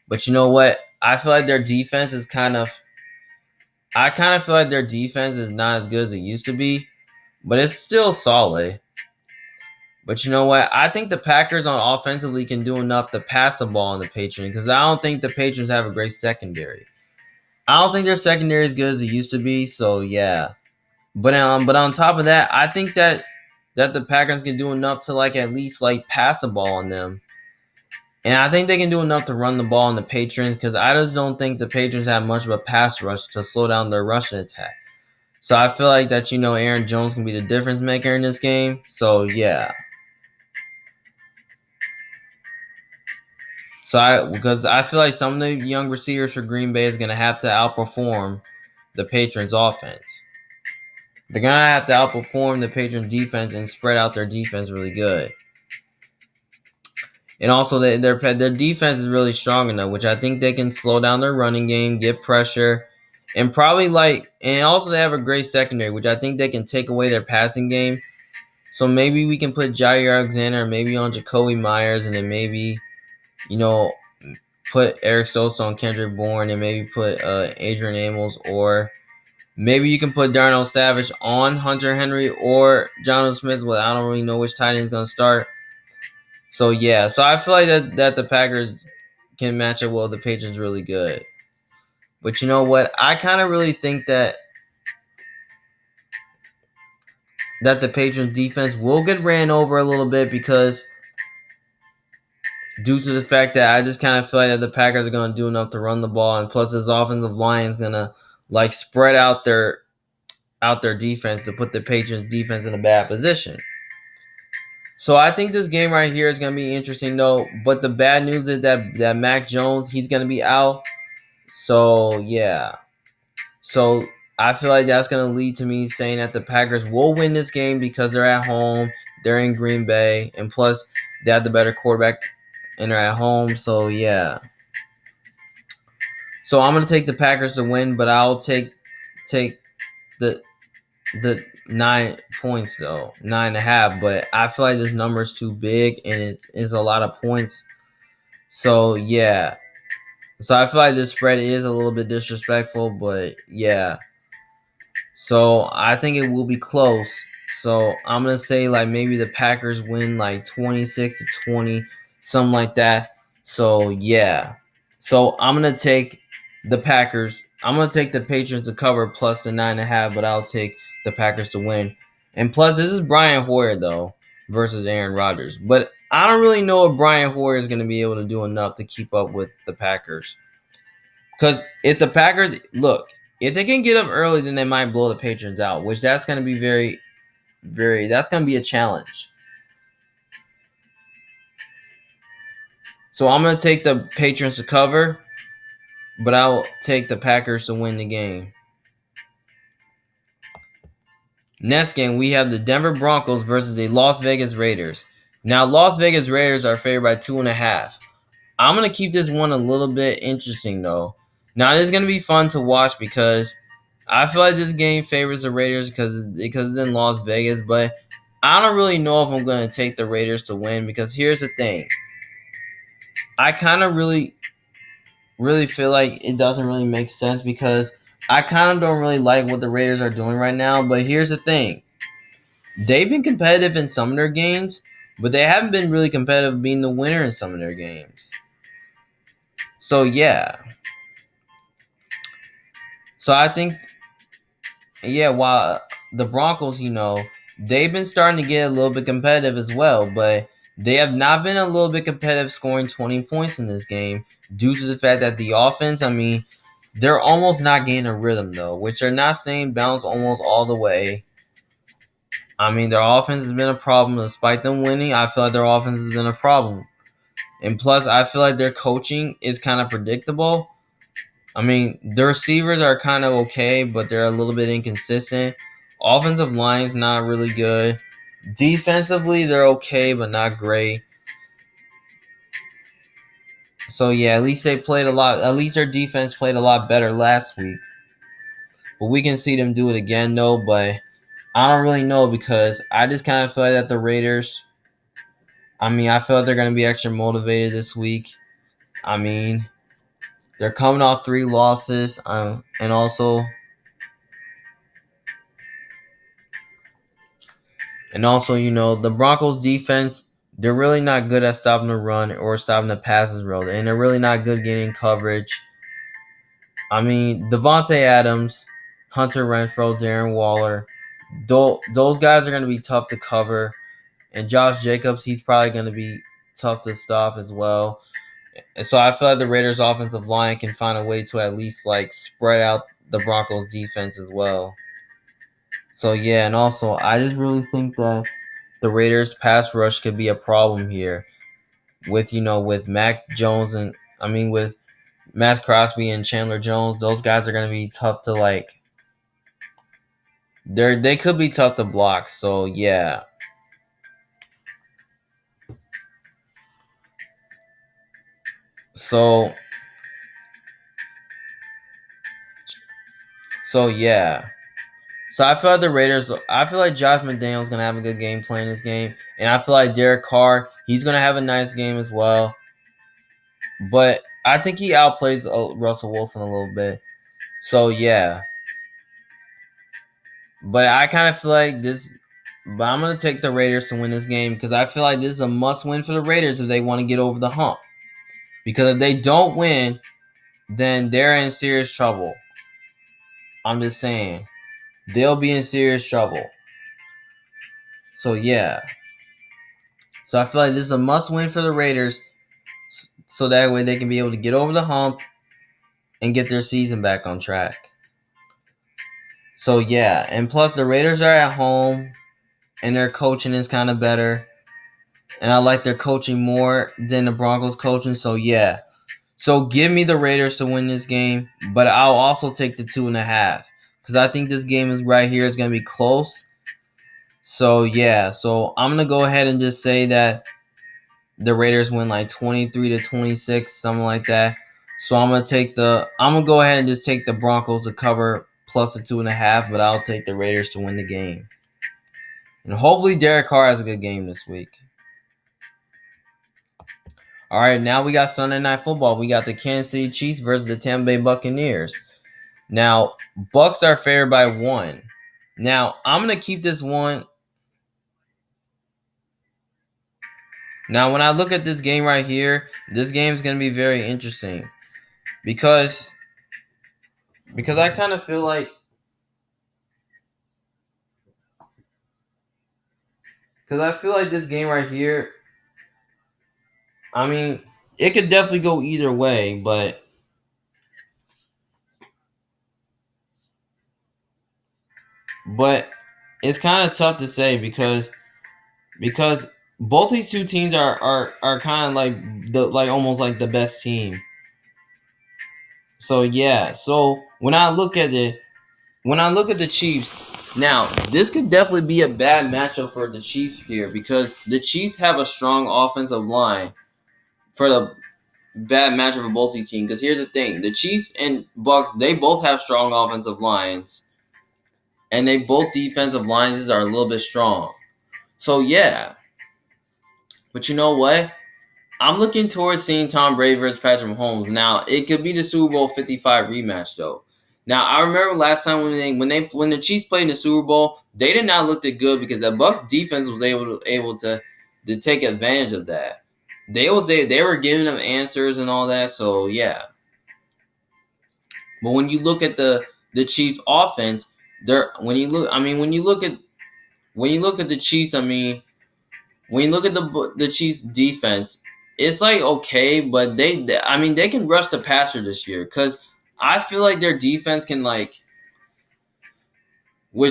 But you know what? I feel like their defense is I kind of feel like their defense is not as good as it used to be, but it's still solid. But you know what? I think the Packers on offensively can do enough to pass the ball on the Patriots because I don't think the Patriots have a great secondary. I don't think their secondary is good as it used to be, so yeah. But on top of that, I think that the Packers can do enough to at least pass the ball on them. And I think they can do enough to run the ball on the Patriots because I just don't think the Patriots have much of a pass rush to slow down their rushing attack. So I feel like that, Aaron Jones can be the difference maker in this game. So yeah. Because I feel like some of the young receivers for Green Bay is going to have to outperform the Patriots offense. They're going to have to outperform the Patriots defense and spread out their defense really good. And also, their defense is really strong enough, which I think they can slow down their running game, get pressure, and and also they have a great secondary, which I think they can take away their passing game. So maybe we can put Jair Alexander maybe on Jacoby Myers, and then maybe, put Eric Sosa on Kendrick Bourne, and maybe put Adrian Amos, or maybe you can put Darnell Savage on Hunter Henry or Jonathan Smith. But I don't really know which tight end is going to start. So yeah, so I feel like that the Packers can match up well with the Patriots really good. But you know what? I kind of really think that the Patriots defense will get ran over a little bit, because due to the fact that I just kind of feel like that the Packers are going to do enough to run the ball, and plus this offensive line is going to spread out their defense to put the Patriots defense in a bad position. So I think this game right here is going to be interesting though. But the bad news is that Mac Jones, he's going to be out. So yeah. So I feel like that's going to lead to me saying that the Packers will win this game because they're at home, they're in Green Bay, and plus they have the better quarterback and they're at home. So yeah. So I'm going to take the Packers to win, but I'll take the 9 points though, 9.5. But I feel like this number is too big and it is a lot of points. So yeah. So I feel like this spread is a little bit disrespectful, but yeah. So I think it will be close. So I'm gonna say maybe the Packers win 26-20, something like that. So yeah. So I'm gonna take the Packers. I'm gonna take the Patriots to cover plus the 9.5, but I'll take the Packers to win. And plus, this is Brian Hoyer though versus Aaron Rodgers. But I don't really know if Brian Hoyer is gonna be able to do enough to keep up with the Packers. Because if the Packers if they can get up early, then they might blow the Patriots out, which that's going to be that's going to be a challenge. So I'm going to take the Patriots to cover, but I'll take the Packers to win the game. Next game, we have the Denver Broncos versus the Las Vegas Raiders. Now, Las Vegas Raiders are favored by 2.5. I'm going to keep this one a little bit interesting, though. Now, this is going to be fun to watch because I feel like this game favors the Raiders because it's in Las Vegas, but I don't really know if I'm going to take the Raiders to win, because here's the thing. I kind of really feel like it doesn't really make sense, because I kind of don't really like what the Raiders are doing right now, but here's the thing. They've been competitive in some of their games, but they haven't been really competitive being the winner in some of their games. So, yeah. So, I think, while the Broncos, they've been starting to get a little bit competitive as well, but they have not been a little bit competitive scoring 20 points in this game due to the fact that the offense, they're almost not getting a rhythm, though, which they're not staying balanced almost all the way. Their offense has been a problem. Despite them winning, I feel like their offense has been a problem. And plus, I feel like their coaching is kind of predictable. Their receivers are kind of okay, but they're a little bit inconsistent. Offensive line is not really good. Defensively, they're okay, but not great. So, yeah, at least they played a lot. At least their defense played a lot better last week. But we can see them do it again, though. But I don't really know, because I just kind of feel like that the Raiders, I feel like they're going to be extra motivated this week. They're coming off 3 losses, and also, the Broncos defense, they're really not good at stopping the run or stopping the passes road, and they're really not good getting coverage. Devontae Adams, Hunter Renfrow, Darren Waller, those guys are going to be tough to cover, and Josh Jacobs, he's probably going to be tough to stop as well. And so I feel like the Raiders' offensive line can find a way to at least spread out the Broncos' defense as well. So yeah, and also I just really think that the Raiders' pass rush could be a problem here. with Mac Jones and with Matt Crosby and Chandler Jones. Those guys are gonna be tough to they could be tough to block. So yeah. So yeah. So I feel like the Raiders. I feel like Josh McDaniels gonna have a good game playing this game, and I feel like Derek Carr, he's gonna have a nice game as well. But I think he outplays Russell Wilson a little bit. So yeah. But I kind of feel like this. But I'm gonna take the Raiders to win this game because I feel like this is a must-win for the Raiders if they want to get over the hump. Because if they don't win, then they're in serious trouble. I'm just saying, they'll be in serious trouble. So yeah. So I feel like this is a must-win for the Raiders, so that way they can be able to get over the hump and get their season back on track. So yeah, and plus the Raiders are at home, and their coaching is kind of better, and I like their coaching more than the Broncos coaching. So yeah, so give me the Raiders to win this game, but I'll also take the 2.5 because I think this game is right here. It's gonna be close. So yeah, so I'm gonna go ahead and just say that the Raiders win like 23-26, something like that. So I'm gonna go ahead and just take the Broncos to cover plus a 2.5, but I'll take the Raiders to win the game. And hopefully Derek Carr has a good game this week. All right, now we got Sunday Night Football. We got the Kansas City Chiefs versus the Tampa Bay Buccaneers. Now, Bucks are favored by 1. Now, I'm gonna keep this one. Now, when I look at this game right here, this game is gonna be very interesting because I kind of feel like this game right here, it could definitely go either way, but it's kind of tough to say because both these two teams are kind of like almost like the best team. So yeah, so when I look at the Chiefs, now this could definitely be a bad matchup for the Chiefs here because the Chiefs have a strong offensive line for the bad matchup for both these teams. Because here's the thing: the Chiefs and Bucks, they both have strong offensive lines, and they both defensive lines are a little bit strong. So yeah, but you know what? I'm looking towards seeing Tom Brady versus Patrick Mahomes. Now it could be the Super Bowl 55 rematch though. Now I remember last time when the Chiefs played in the Super Bowl, they did not look that good because the Bucs defense was able to take advantage of that. They were giving them answers and all that. So yeah. But when you look at the Chiefs offense, when you look at the Chiefs, when you look at the Chiefs defense, it's like okay, but they can rush the passer this year because I feel like their defense can we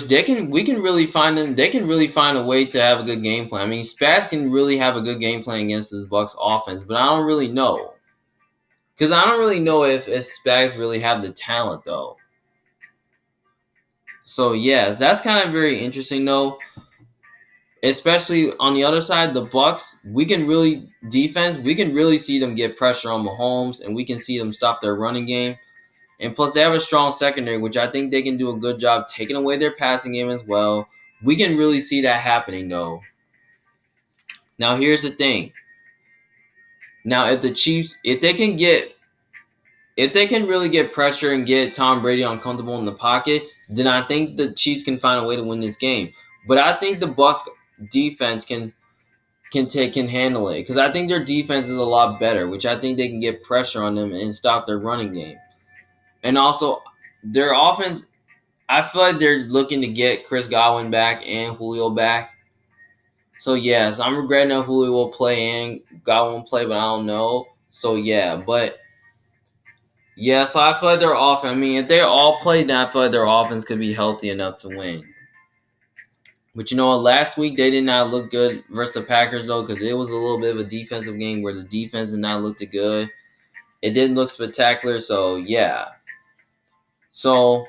can really find them. They can really find a way to have a good game plan. Spags can really have a good game plan against this Bucs offense, but I don't really know because I don't really know if Spags really have the talent though. So yeah, that's kind of very interesting though. Especially on the other side, the Bucs, we can really see them get pressure on Mahomes, and we can see them stop their running game. And plus, they have a strong secondary, which I think they can do a good job taking away their passing game as well. We can really see that happening, though. Now, here's the thing. Now, if the Chiefs, if they can really get pressure and get Tom Brady uncomfortable in the pocket, then I think the Chiefs can find a way to win this game. But I think the Bucs defense can handle it because I think their defense is a lot better, which I think they can get pressure on them and stop their running game. And also, their offense, I feel like they're looking to get Chris Godwin back and Julio back. So yes, I'm regretting that Julio will play and Godwin will play, but I don't know. So yeah, but yeah, so I feel like their offense. If they all play, then I feel like their offense could be healthy enough to win. But you know what? Last week they did not look good versus the Packers though, because it was a little bit of a defensive game where the defense did not look good. It didn't look spectacular, so yeah. So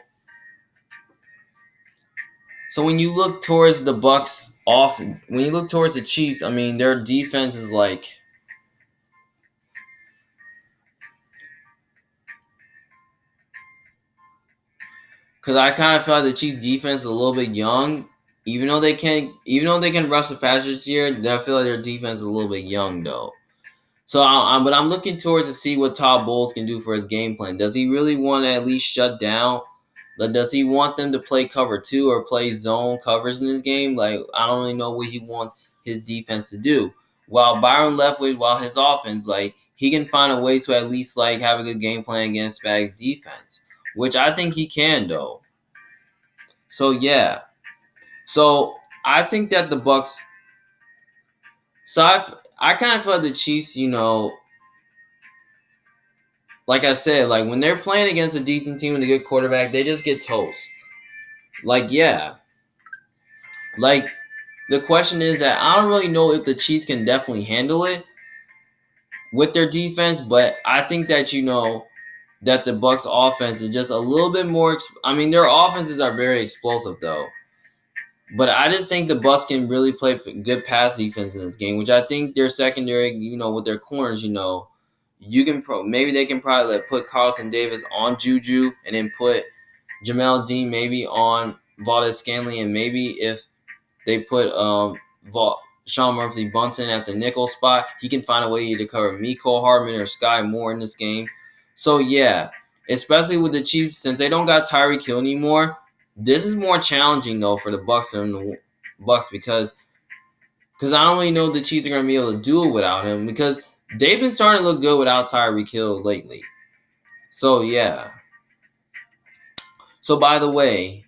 when you look towards the Bucks off, when you look towards the Chiefs, I mean their defense is like, because I kind of feel like the Chiefs defense is a little bit young, even though they can rush the passer this year. I feel like their defense is a little bit young though. So, but I'm looking towards to see what Todd Bowles can do for his game plan. Does he really want to at least shut down? Like, does he want them to play cover 2 or play zone covers in this game? Like, I don't really know what he wants his defense to do. While Byron Leftwich, while his offense, like, he can find a way to at least like have a good game plan against Spags defense, which I think he can though. So yeah, so I think that the Bucks. So I kind of feel like the Chiefs, like I said, like when they're playing against a decent team with a good quarterback, they just get toast. Like, yeah. Like, the question is that I don't really know if the Chiefs can definitely handle it with their defense, but I think that, that the Bucks offense is just a little bit more. I mean, their offenses are very explosive, though. But I just think the Bucks can really play good pass defense in this game, which I think their secondary, with their corners, you can maybe they can probably put Carlton Davis on Juju and then put Jamel Dean maybe on Valdez Scanley, and maybe if they put Sean Murphy Bunton at the nickel spot, he can find a way to cover Mecole Hardman or Sky Moore in this game. So yeah, especially with the Chiefs, since they don't got Tyreek Hill anymore, this is more challenging though for the Bucks and the Bucks because I don't really know if the Chiefs are gonna be able to do it without him, because they've been starting to look good without Tyreek Hill lately. So yeah. So by the way,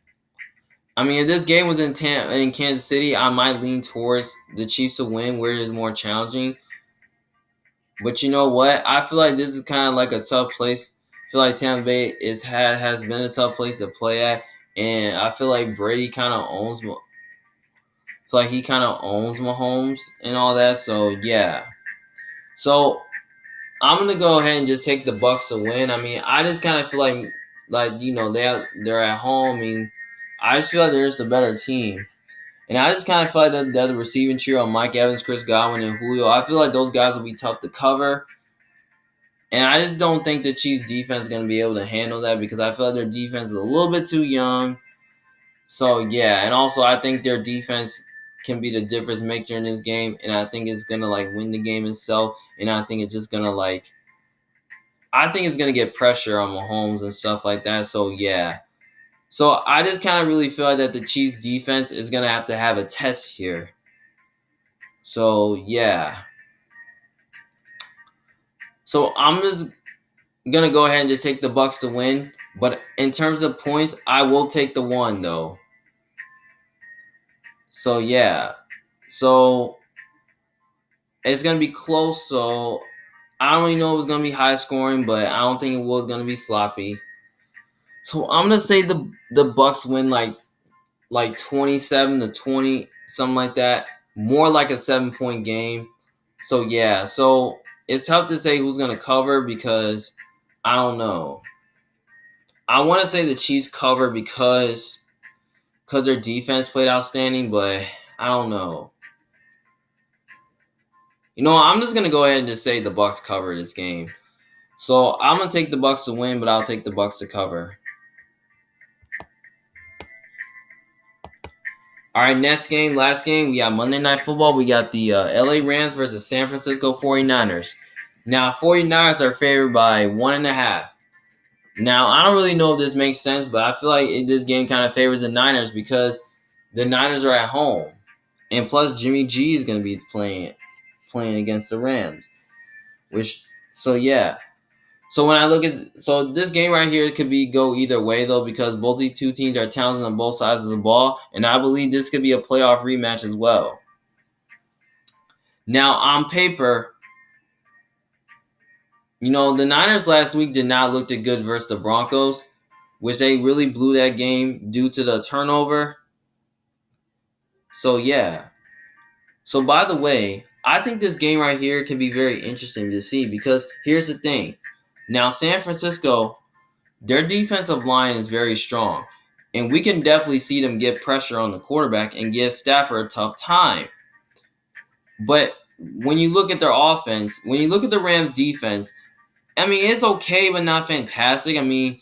I mean, if this game was in Kansas City, I might lean towards the Chiefs to win, where it is more challenging. But you know what? I feel like this is kind of like a tough place. I feel like Tampa Bay has been a tough place to play at, and I feel like Brady kind of owns. I feel like he kind of owns Mahomes and all that. So yeah. So I'm gonna go ahead and just take the Bucks to win. I mean, I just kind of feel like they're at home. I mean, I just feel like they're just a better team. And I just kind of feel like that the receiving trio on Mike Evans, Chris Godwin, and Julio, I feel like those guys will be tough to cover. And I just don't think the Chiefs defense is going to be able to handle that, because I feel like their defense is a little bit too young. So, yeah. And also, I think their defense can be the difference maker in this game. And I think it's going to, win the game itself. And I think it's just going to, I think it's going to get pressure on Mahomes and stuff like that. So, yeah. So I just kind of really feel like that the Chiefs defense is going to have a test here. So, yeah. So I'm just going to go ahead and just take the Bucks to win. But in terms of points, I will take the 1, though. So, yeah. So it's going to be close. So I don't really know if it's going to be high scoring, but I don't think it was going to be sloppy. So I'm going to say the Bucks win like 27-20, something like that. More like a 7-point game. So yeah, so it's tough to say who's gonna cover, because I don't know. I want to say the Chiefs cover because their defense played outstanding, but I don't know. I'm just gonna go ahead and just say the Bucks cover this game. So I'm gonna take the Bucks to win, but I'll take the Bucks to cover. All right, last game, we got Monday Night Football. We got the LA Rams versus San Francisco 49ers. Now, 49ers are favored by 1.5. Now, I don't really know if this makes sense, but I feel like this game kind of favors the Niners, because the Niners are at home. And plus, Jimmy G is going to be playing against the Rams. So yeah. So when I look at this game right here, it could go either way though, because both these two teams are talented on both sides of the ball, and I believe this could be a playoff rematch as well. Now on paper, the Niners last week did not look that good versus the Broncos, which they really blew that game due to the turnover. So yeah. So by the way, I think this game right here can be very interesting to see because here's the thing. Now San Francisco, their defensive line is very strong. And we can definitely see them get pressure on the quarterback and give Stafford a tough time. But when you look at their offense, when you look at the Rams defense, I mean, it's okay, but not fantastic. I mean,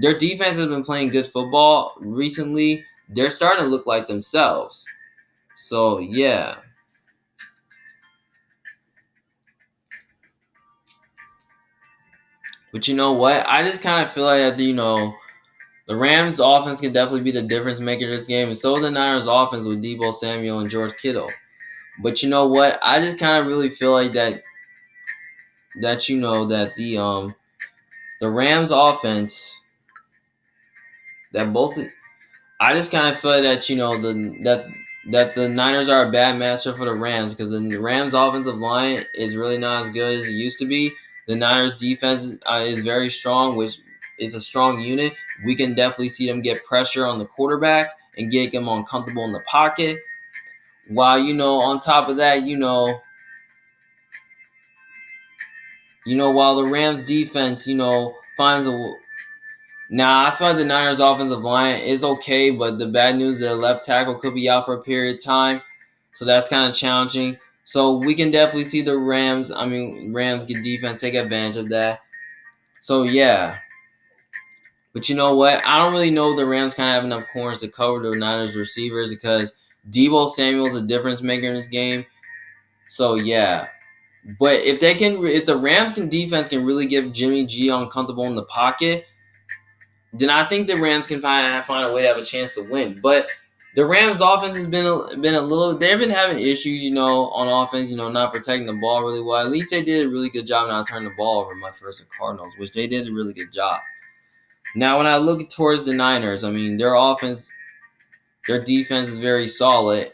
their defense has been playing good football recently. They're starting to look like themselves. So, yeah. But you know what? I just kind of feel like, the Rams offense can definitely be the difference maker this game. And so the Niners offense with Deebo Samuel and George Kittle. But you know what? I just kind of really feel like that the Rams offense that both I just kind of feel that that the Niners are a bad matchup for the Rams because the Rams offensive line is really not as good as it used to be. The Niners defense is very strong, which is a strong unit. We can definitely see them get pressure on the quarterback and get them uncomfortable in the pocket. While on top of that, while the Rams defense, finds a Now, I feel like the Niners' offensive line is okay, but the bad news, their left tackle could be out for a period of time. So that's kind of challenging. So we can definitely see the Rams get defense, take advantage of that. So, yeah. But you know what? I don't really know if the Rams kind of have enough corners to cover the Niners' receivers because Deebo Samuel's a difference maker in this game. So, yeah. But if the Rams defense can really give Jimmy G uncomfortable in the pocket, then I think the Rams can find a way to have a chance to win. But the Rams offense has been a little. They've been having issues, on offense, not protecting the ball really well. At least they did a really good job not turning the ball over much versus the Cardinals, which they did a really good job. Now, when I look towards the Niners, I mean their defense is very solid,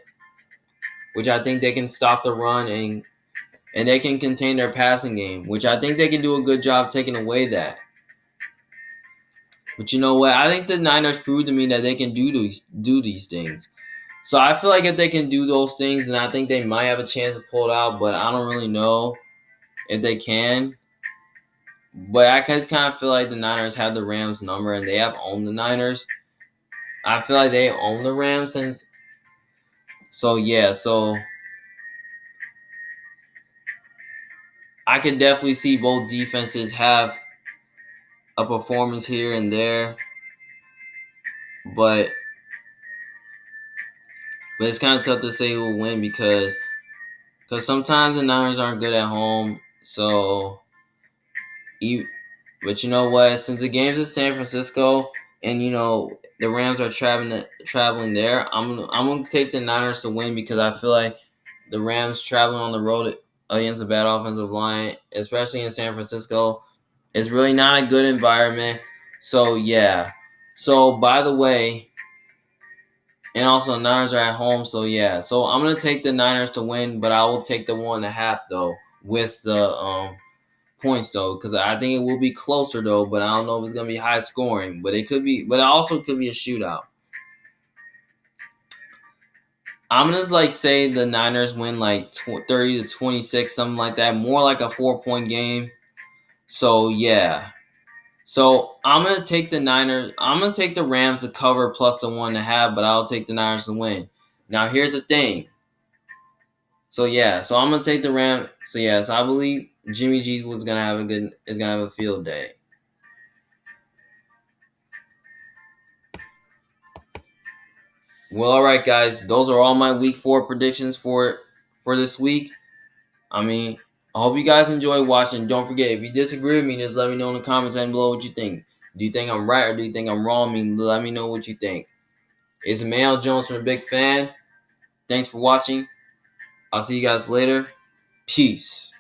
which I think they can stop the run and they can contain their passing game, which I think they can do a good job taking away that. But you know what? I think the Niners proved to me that they can do these things. So I feel like if they can do those things, then I think they might have a chance to pull it out. But I don't really know if they can. But I just kind of feel like the Niners have the Rams number and they have owned the Niners. I feel like they own the Rams since. So yeah, so I can definitely see both defenses have a performance here and there. But it's kind of tough to say who will win because sometimes the Niners aren't good at home. So, but you know what? Since the game's in San Francisco and the Rams are traveling there, I'm gonna take the Niners to win because I feel like the Rams traveling on the road against a bad offensive line, especially in San Francisco, is really not a good environment. So yeah. So by the way. And also, the Niners are at home, so yeah. So I'm gonna take the Niners to win, but I will take the 1.5 though with the points though, because I think it will be closer though. But I don't know if it's gonna be high scoring. But it could be. But it also could be a shootout. I'm gonna say the Niners win 30-26, something like that. More like a 4-point game. So yeah. So I'm gonna take the Niners. I'm gonna take the Rams to cover plus the 1.5, but I'll take the Niners to win. Now here's the thing. So yeah, so I'm gonna take the Rams. So yeah, so I believe Jimmy G is gonna have a field day. Well, all right, guys, those are all my week 4 predictions for this week. I mean, I hope you guys enjoy watching. Don't forget, if you disagree with me, just let me know in the comments down below what you think. Do you think I'm right or do you think I'm wrong? I mean, let me know what you think. It's Emmanuel Jones from a Big Fan. Thanks for watching. I'll see you guys later. Peace.